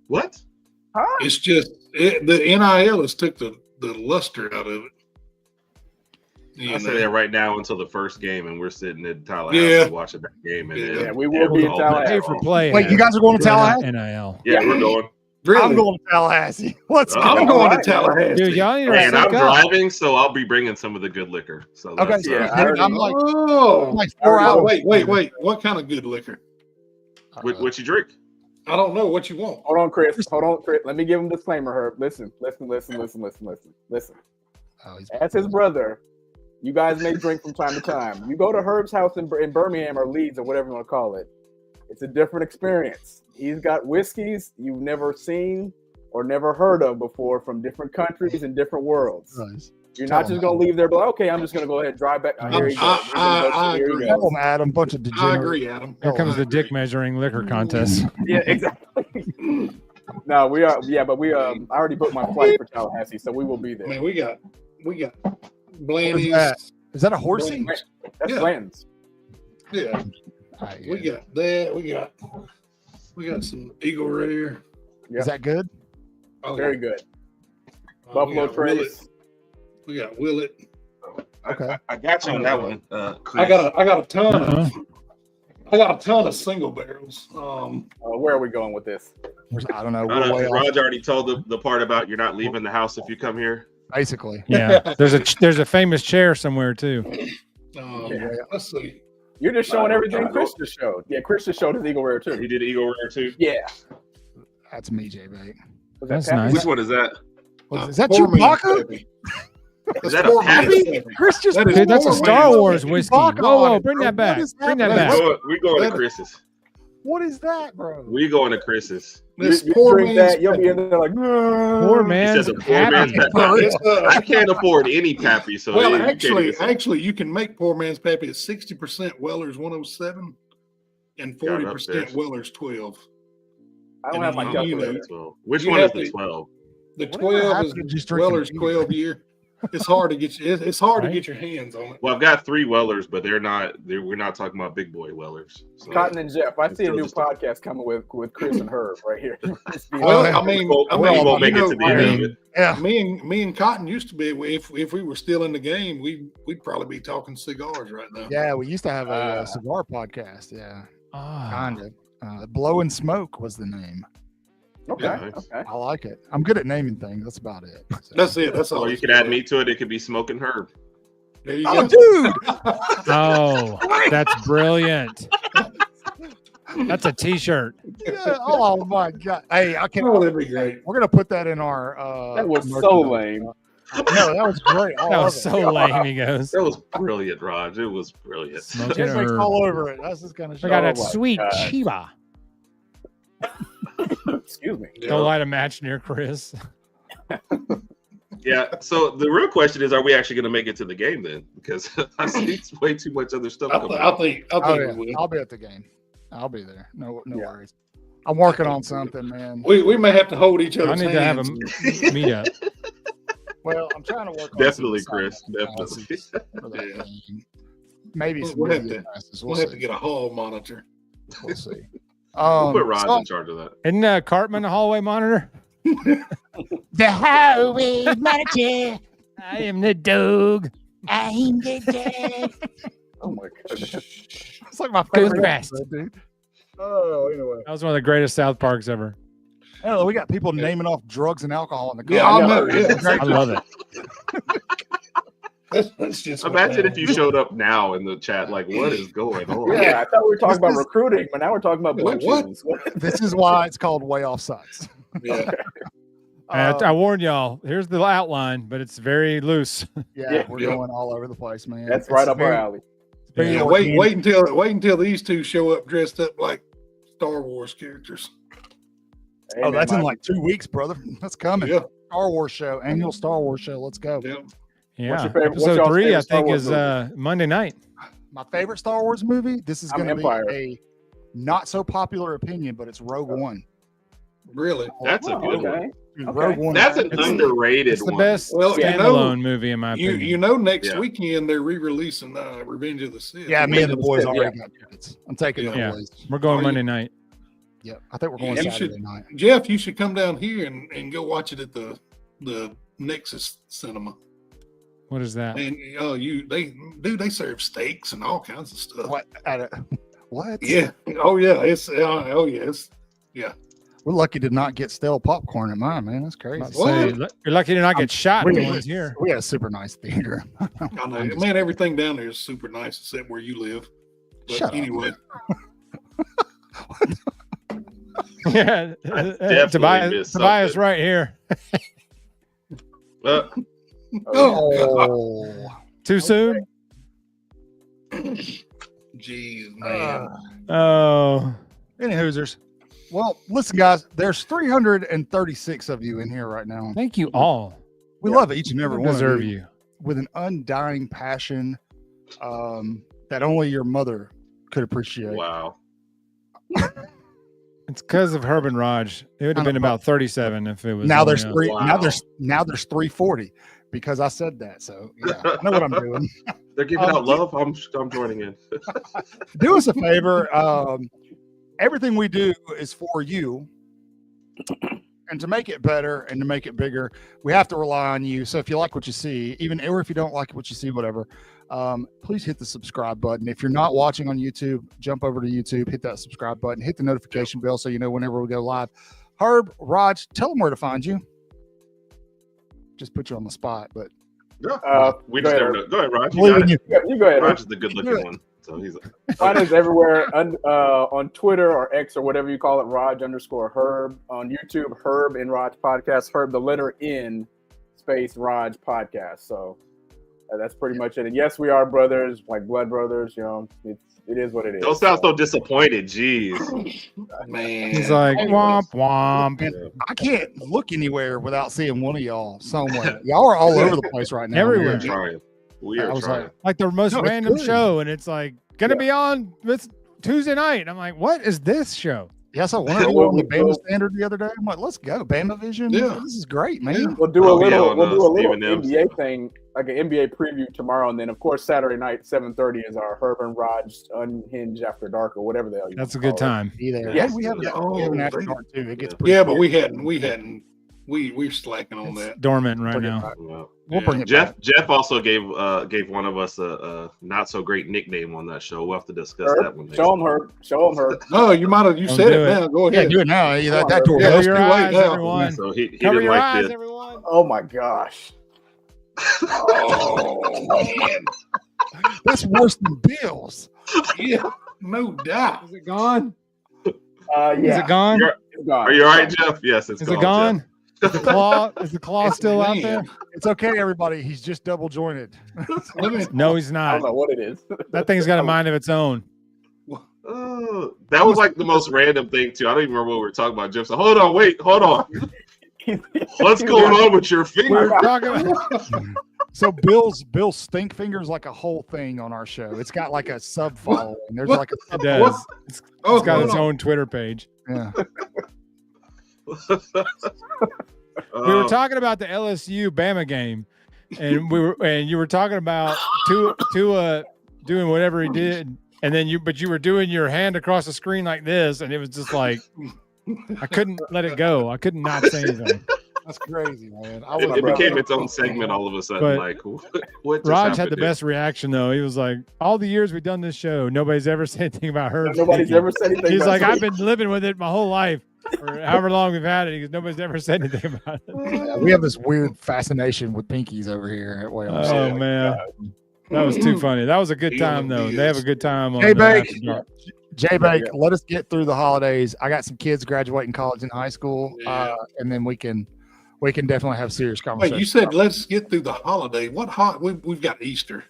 What? It's just the NIL has took the luster out of it. I say that right now until the first game, and we're sitting in Tallahassee watching that game. And Yeah, we will be in all Tallahassee. Pay for play. Wait, you guys are going to Tallahassee? NIL. Yeah, we're going. Really? I'm going to Tallahassee. Let's go. I'm going to Alright. Tallahassee. Dude, y'all need to And I'm sync up. driving, so I'll be bringing some of the good liquor. So Okay, that's, Yeah, so I already I'm know. like Oh, 4 oh, hours. wait. What kind of good liquor? what you drink? I don't know what you want. Hold on, Chris. Let me give him a disclaimer, Herb. Listen. Oh, he's- As his brother, you guys may drink from time to time. You go to Herb's house in Birmingham or Leeds or whatever you want to call it. It's a different experience. He's got whiskeys you've never seen or never heard of before from different countries and different worlds. Nice. You're not just going to leave there, but okay, I'm just going to go ahead and drive back. Here you go. I Here you agree. go. Tell him, Adam, bunch of I degenerates. agree, Adam. Here comes I the agree. dick measuring liquor contest. Yeah, exactly. No, we are. Yeah, but I already booked my flight for Tallahassee, so we will be I there. mean, we got What is Blanny's. that? Is that a horsey? That's Yeah. Blanton's. Yeah, we got that. We got some Eagle Rare. Is that good? Oh, Very good. we Buffalo got Willet. Trace. We got Willet. Okay. I got you on that one. I Chris. got a ton Uh-huh. of. I got a ton of single barrels. Where are we going with this? I don't know. I don't We're way know, off, Raj already told the part about you're not leaving the house if you come here. basically. Yeah, there's a famous chair somewhere too. Let's see. You're just showing everything I know. Chris just showed. Yeah, Chris just showed his Eagle Rare He too. did Eagle Rare too. Yeah. That's me, J-Bait. Was That's Pappy? nice. Which one is that? Is that Poor man's Chewbacca? Pappy. Is that a poor man's Pappy? Pappy. Chris just That is Dude, that's a poor Star man's Wars Pappy. whiskey. Chewbacca Whoa, on it, bring bro. that back. What is Bring that happening? back. We going to That- Chris's. What is that, bro? We going to Chris's. This You poor drink man's that, you'll be in there like, Poor He man's says a poor man's happy. Pappy. It's, I can't afford any Pappy, so well, you can't even say- actually, you can make poor man's Pappy at 60% Weller's 107 and Got it 40% upstairs. Weller's 12. I don't have my calculator. 12. Which You one is have the to- 12? The Whatever 12 happened is to just drinking Weller's beer? 12 year. It's hard to get you. It's hard Right. to get your hands on it. Well, I've got 3 Wellers, but we're not talking about big boy Wellers. So, Cotton and Jeff. I It's see a still new just a- podcast coming with Chris and Herb right here. Well, yeah. I mean, we won't make it to the end of it. Yeah. me and Cotton used to be. If we were still in the game, we'd probably be talking cigars right now. Yeah, we used to have a cigar podcast. Yeah, Ah. kind of. Blow and Smoke was the name. Okay. Yeah, nice. Okay. I like it. I'm good at naming things. That's about it. So. That's it. That's all. Or you could add me to it. It could be Smoking Herb. There you Oh, go. dude! Oh, that's brilliant. That's a T-shirt. Yeah, oh my god! Hey, I can't. Oh, that'd be great. We're gonna put that in our. That was so merchandise. lame. No, that was great. I That love was it. so lame. He goes. That was brilliant, Raj. It was brilliant. Smoking Just like herb. all over it. That's just kind of. I got that Oh my sweet God. Chiba. Excuse me. Go light a match near Chris. Yeah. So the real question is, are we actually going to make it to the game then? Because I see it's way too much other stuff coming. I think Oh, we yeah. will. I'll be at the game. I'll be there. No Yeah. worries. I'm working on something, man. We may have to hold each I other's need to have a hands. meetup. Well, I'm trying to work on Definitely, some Chris. assignment Definitely. classes for that Yeah. game. Maybe some We'll have media to- classes. We'll We'll have to see. get a hall monitor. We'll see. We'll put Raj so- in charge of that. Isn't Cartman a hallway monitor? The hallway monitor. I am the dog. I'm the dog. Oh my goodness. It's like my Goes favorite fast. episode, dude. Oh, anyway. That was one of the greatest South Parks ever. Oh, we got people naming off drugs and alcohol in the car. Yeah, I know. Yeah. I love it. That's just Imagine if you showed up now in the chat, like, what is going on? Yeah, I thought we were talking about This is- recruiting, but now we're talking about Like, blue what? cheese. This is why it's called Waaaay Offsides. Yeah. I warned y'all. Here's the outline, but it's very loose. Yeah, we're Yeah. going all over the place, man. That's It's right up our very- alley. very Yeah, organic. wait until these two show up dressed up like Star Wars characters. Hey, Oh, man, that's in my- like 2 weeks, brother. That's coming. Yeah. Star Wars show, annual Star Wars show. Let's go. Yeah. Yeah. your favorite- what's Episode y'all's 3, I favorite Star think, Wars is Monday night. My favorite Star Wars movie. This is I'm going to be Empire. a not so popular opinion, but it's Rogue One. Really? That's a Oh, good one. okay. Dude, Okay. Rogue One. That's an It's- underrated It's the one. best Well, you standalone know- movie, in my opinion. You know next Yeah. weekend they're re-releasing Revenge of the Sith. Yeah, me and the boys Yeah. already got tickets. I'm taking the Yeah. boys. We're going Oh, you- Monday night. Yeah, I think we're going Yeah, you Saturday should- night. Jeff, you should come down here and go watch it at the Nexus Cinema. What is that? And they serve steaks and all kinds of stuff. What? What? Yeah. Oh yeah. It's We're lucky to not get stale popcorn at mine, man. That's crazy. About to say, you're lucky to not get shot we- when one's here. We got a super nice theater. I know, man. Everything down there is super nice except where you live. But Shut up. anyway, Yeah, definitely Tobias missed Tobias something. right here. Uh, Oh, Too soon? jeez, man. Oh, any Hoosers. Well, listen, guys. There's 336 of you in here right now. thank you all. We love each and every We one deserve of you you. with an undying passion that only your mother could appreciate. wow. It's because of Herb and Raj. It would have been about 37 if it was. Now there's only, three. Wow. Now there's 340 because I said that. So yeah, I know what I'm doing. They're giving out love. I'm joining in. Do us a favor. Everything we do is for you. And to make it better and to make it bigger, we have to rely on you. So if you like what you see, or if you don't like what you see, whatever, please hit the subscribe button. If you're not watching on YouTube, jump over to YouTube, hit that subscribe button, hit the notification bell so you know whenever we go live. Herb, Raj, tell them where to find you. Just put you on the spot, but We go just ahead, never know. Go ahead, Raj. You believe got in it. you. You go ahead. Raj is the good-looking one. So he's Find us everywhere on Twitter or X or whatever you call it, Raj_Herb. On YouTube, Herb and Raj Podcast. Herb, the letter N, space Raj Podcast. So that's pretty much it. And yes, we are brothers, like blood brothers. You know, it is what it is. Don't sound so disappointed. Jeez. Man. He's like, womp, womp. Man, I can't look anywhere without seeing one of y'all somewhere. Y'all are all over the place right now. Everywhere. We are trying. We I are was trying. Like the most No, it's random good. show. And it's like, going to be on this Tuesday night. I'm like, what is this show? Yeah, so whenever you were on the Bama standard the other day, I'm like, let's go, Bama Vision. Yeah. This is great, man. Yeah. We'll do a little Stephen M. NBA thing, like an NBA preview tomorrow, and then of course Saturday night 7:30 is our Herb and Raj Unhinged After Dark or whatever the hell. That's a good time. Be there. Yes. Hey, we have an after dark too. It gets Yeah, but we hadn't. We're slacking on It's that. dormant right now. We'll bring it Jeff. back. Jeff also gave one of us a not so great nickname on that show. We'll have to discuss that one. Show him Herb. Show him Herb. No, you might have. You Don't said do it it. now. Go Yeah, ahead. do it now. That door. Yeah, Cover it's your too late eyes, now. everyone. So he Cover didn't your like eyes, this. everyone. Oh my gosh. Oh man. That's worse than Bills. Yeah, no doubt. Is it gone? Yeah. Is it gone? It's gone. Are you all right, Jeff? Yes, it's Is gone. it gone? Jeff. Is the claw still out there? It's okay, everybody. He's just double jointed. No, he's I don't not. know what it is. That thing's got a mind of its own. That was like the most random thing too. I don't even remember what we were talking about. Jeff said, "Hold on, wait, hold on. What's going on with your finger?" We're talking about So Bill's stink finger is like a whole thing on our show. It's got like a sub following. There's What? like a it does. It's Oh, got hold its on. own Twitter page. yeah. We were talking about the LSU Bama game, and you were talking about Tua doing whatever he did, and then you were doing your hand across the screen like this, and it was just like I couldn't let it go. I couldn't not say anything. That's crazy, man. It became its own segment all of a sudden. But Like, what just Raj had happened the there? best reaction though. He was like, "All the years we've done this show, nobody's ever said anything about her." Nobody's ever said anything. He's about like, it. "I've been living with it my whole life, or however long we've had it." He goes, "Nobody's ever said anything about it." Yeah, we have this weird fascination with pinkies over here at Waaaay Oh Offsides. man, that was too funny. That was a good He time though. only They have a is. good time on Hey, the Bake. After Dark. J-Bake, let us get through the holidays. I got some kids graduating college and high school, Yeah. and then we can definitely have serious Wait, conversations. you said let's get through the holiday. What we've got Easter,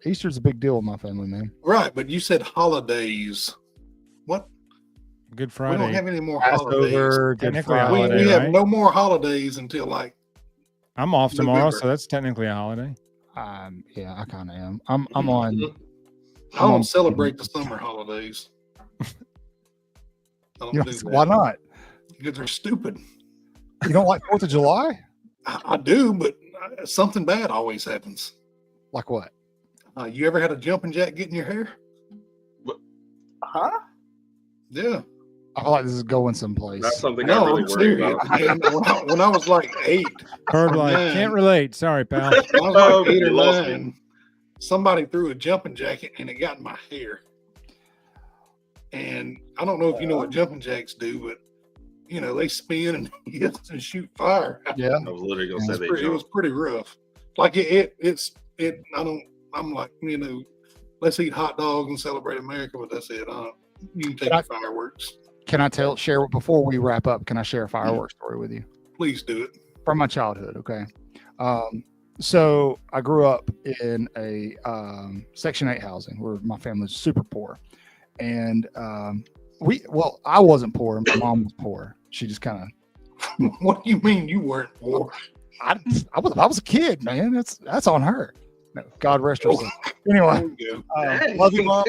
Easter's a big deal in my family, man. right? But you said holidays. What? Good We don't Friday. have any more holidays. Passover, Good Technically a Friday. We holiday, have right? no more holidays until like I'm off tomorrow, November. so that's technically a holiday. Yeah, I kind of am. I'm on. I don't celebrate the summer holidays. I don't You know, do that why not? because they're stupid. You don't like 4th of July? I do, but something bad always happens. Like what? You ever had a jumping jack get in your hair? Huh? Yeah. I feel like this is going someplace. That's something I No, really I'm worry serious. about. When I was like 8, Herb, like, Man. can't relate. Sorry, pal. when I was Oh, like 8 or you lost 9, somebody threw a jumping jacket and it got in my hair. And I don't know if you know what jumping jacks do, but they spin and hit and shoot fire. Yeah. I was literally gonna say It was pretty rough. Like I'm like, let's eat hot dogs and celebrate America, but that's it. You can take Can I- the fireworks. Can I share before we wrap up? Can I share a fireworks story with you Please do it. from my childhood? Okay. So I grew up in a Section 8 housing where my family was super poor, and I wasn't poor. My mom was poor. She just kind of. What do you mean you weren't poor? I was a kid, man. That's on her. No, God rest her soul. Anyway, There you go. love you, Mom.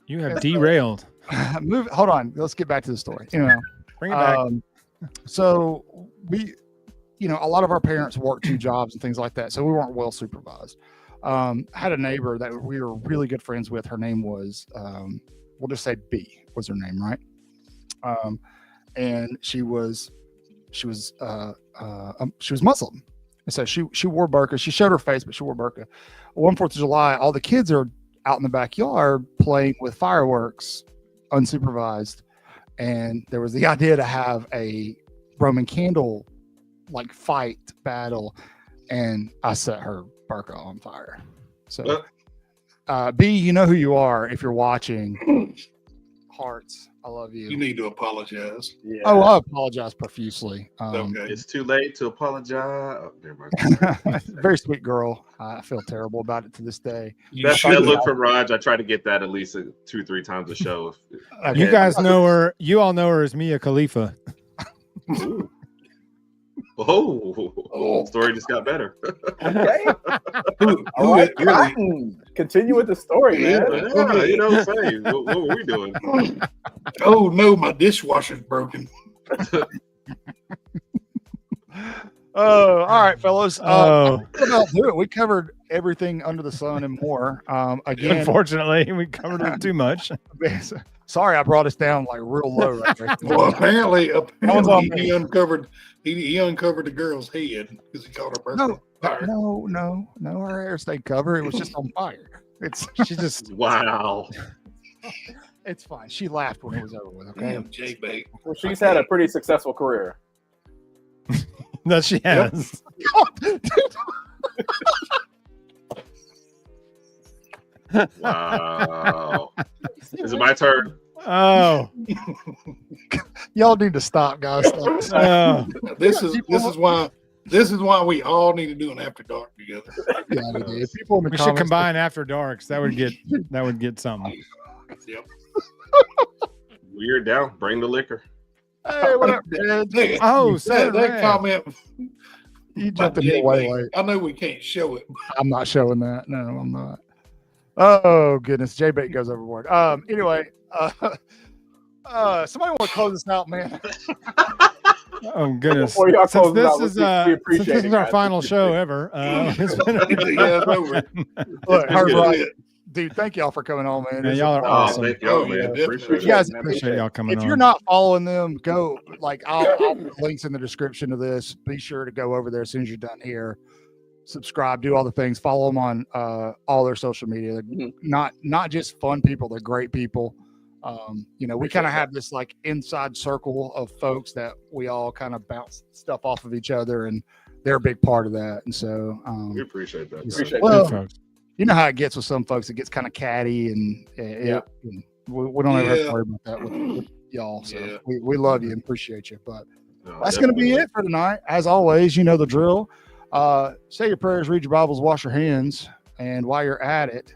You have derailed. Hold on. Let's get back to the story. Anyway, Bring it back. so we, a lot of our parents worked 2 jobs and things like that, so we weren't well supervised. I had a neighbor that we were really good friends with. Her name was, we'll just say B was her name, right? And she was Muslim, and so she wore burqa. She showed her face, but she wore burqa. One 4th of July, all the kids are out in the backyard playing with fireworks, unsupervised, and there was the idea to have a Roman candle like fight battle, and I set her burqa on fire. So B, you know who you are if you're watching. Hearts, I love you. You need to apologize. Yeah. Oh, I apologize profusely. Okay. It's too late to apologize. Oh, never mind. Very sweet girl. I feel terrible about it to this day. That look from Raj, I try to get that at least 2-3 times a show. You guys know her. You all know her as Mia Khalifa. Oh, story just got better. Okay. Who All right, really? Cotton. Continue with the story, man. Yeah, you know what I'm saying? What were we doing? Oh no, my dishwasher's broken. Oh, all right, fellas. Oh, What about do it? We covered everything under the sun and more. Again, unfortunately, we covered it too much. sorry, I brought us down like real low right there. Well, apparently was on me. he uncovered the girl's head because he caught her birthday. No. Her hair stayed covered. It was just on fire. She just Wow. It's fine. She laughed when it was over with. Okay. Damn, J-Bait. Well, she's had a pretty successful career. no, she has. Wow. Is it my turn? Oh, Y'all need to stop, guys. oh. This is why we all need to do an after dark together. Yeah, people in the We should comments- combine after darks. That would get something. Yep. We're down. Bring the liquor. Hey, what up, Dad? Oh, that Red. comment. You about jumped in the way J-Bait, late. I know we can't show it. I'm not showing that. No, I'm not. Oh goodness, J-Bait goes overboard. Anyway, somebody want to close this out, man. Oh goodness! Before y'all Since close it out, this we is appreciate since this it, is our guys. final show ever, it's been Yeah, it's over. Look, That's Right. it. Dude, thank y'all for coming on, man. Yeah, This y'all is are Oh, awesome. thank you, Oh, man. yeah, Appreciate You guys it. man. Appreciate y'all coming If on. you're not following them, go I'll put links in the description of this. Be sure to go over there as soon as you're done here. Subscribe, do all the things. Follow them on all their social media. They're not just fun people; they're great people. We kind of have this like inside circle of folks that we all kind of bounce stuff off of each other, and they're a big part of that. And so, We appreciate that. Appreciate well, Good folks. you know how it gets with some folks; it gets kind of catty, and and we don't ever have to worry about that with y'all. So Yeah. we love you and appreciate you. But No, that's going to be definitely. it for tonight. As always, you know the drill. Say your prayers, read your Bibles, wash your hands, and while you're at it,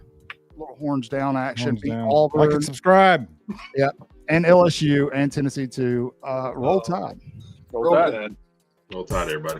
little horns down action. Thumbs Beat down. Auburn Like and subscribe. and LSU and Tennessee too. Roll Tide. Roll Tide. Tide. Roll Tide, everybody.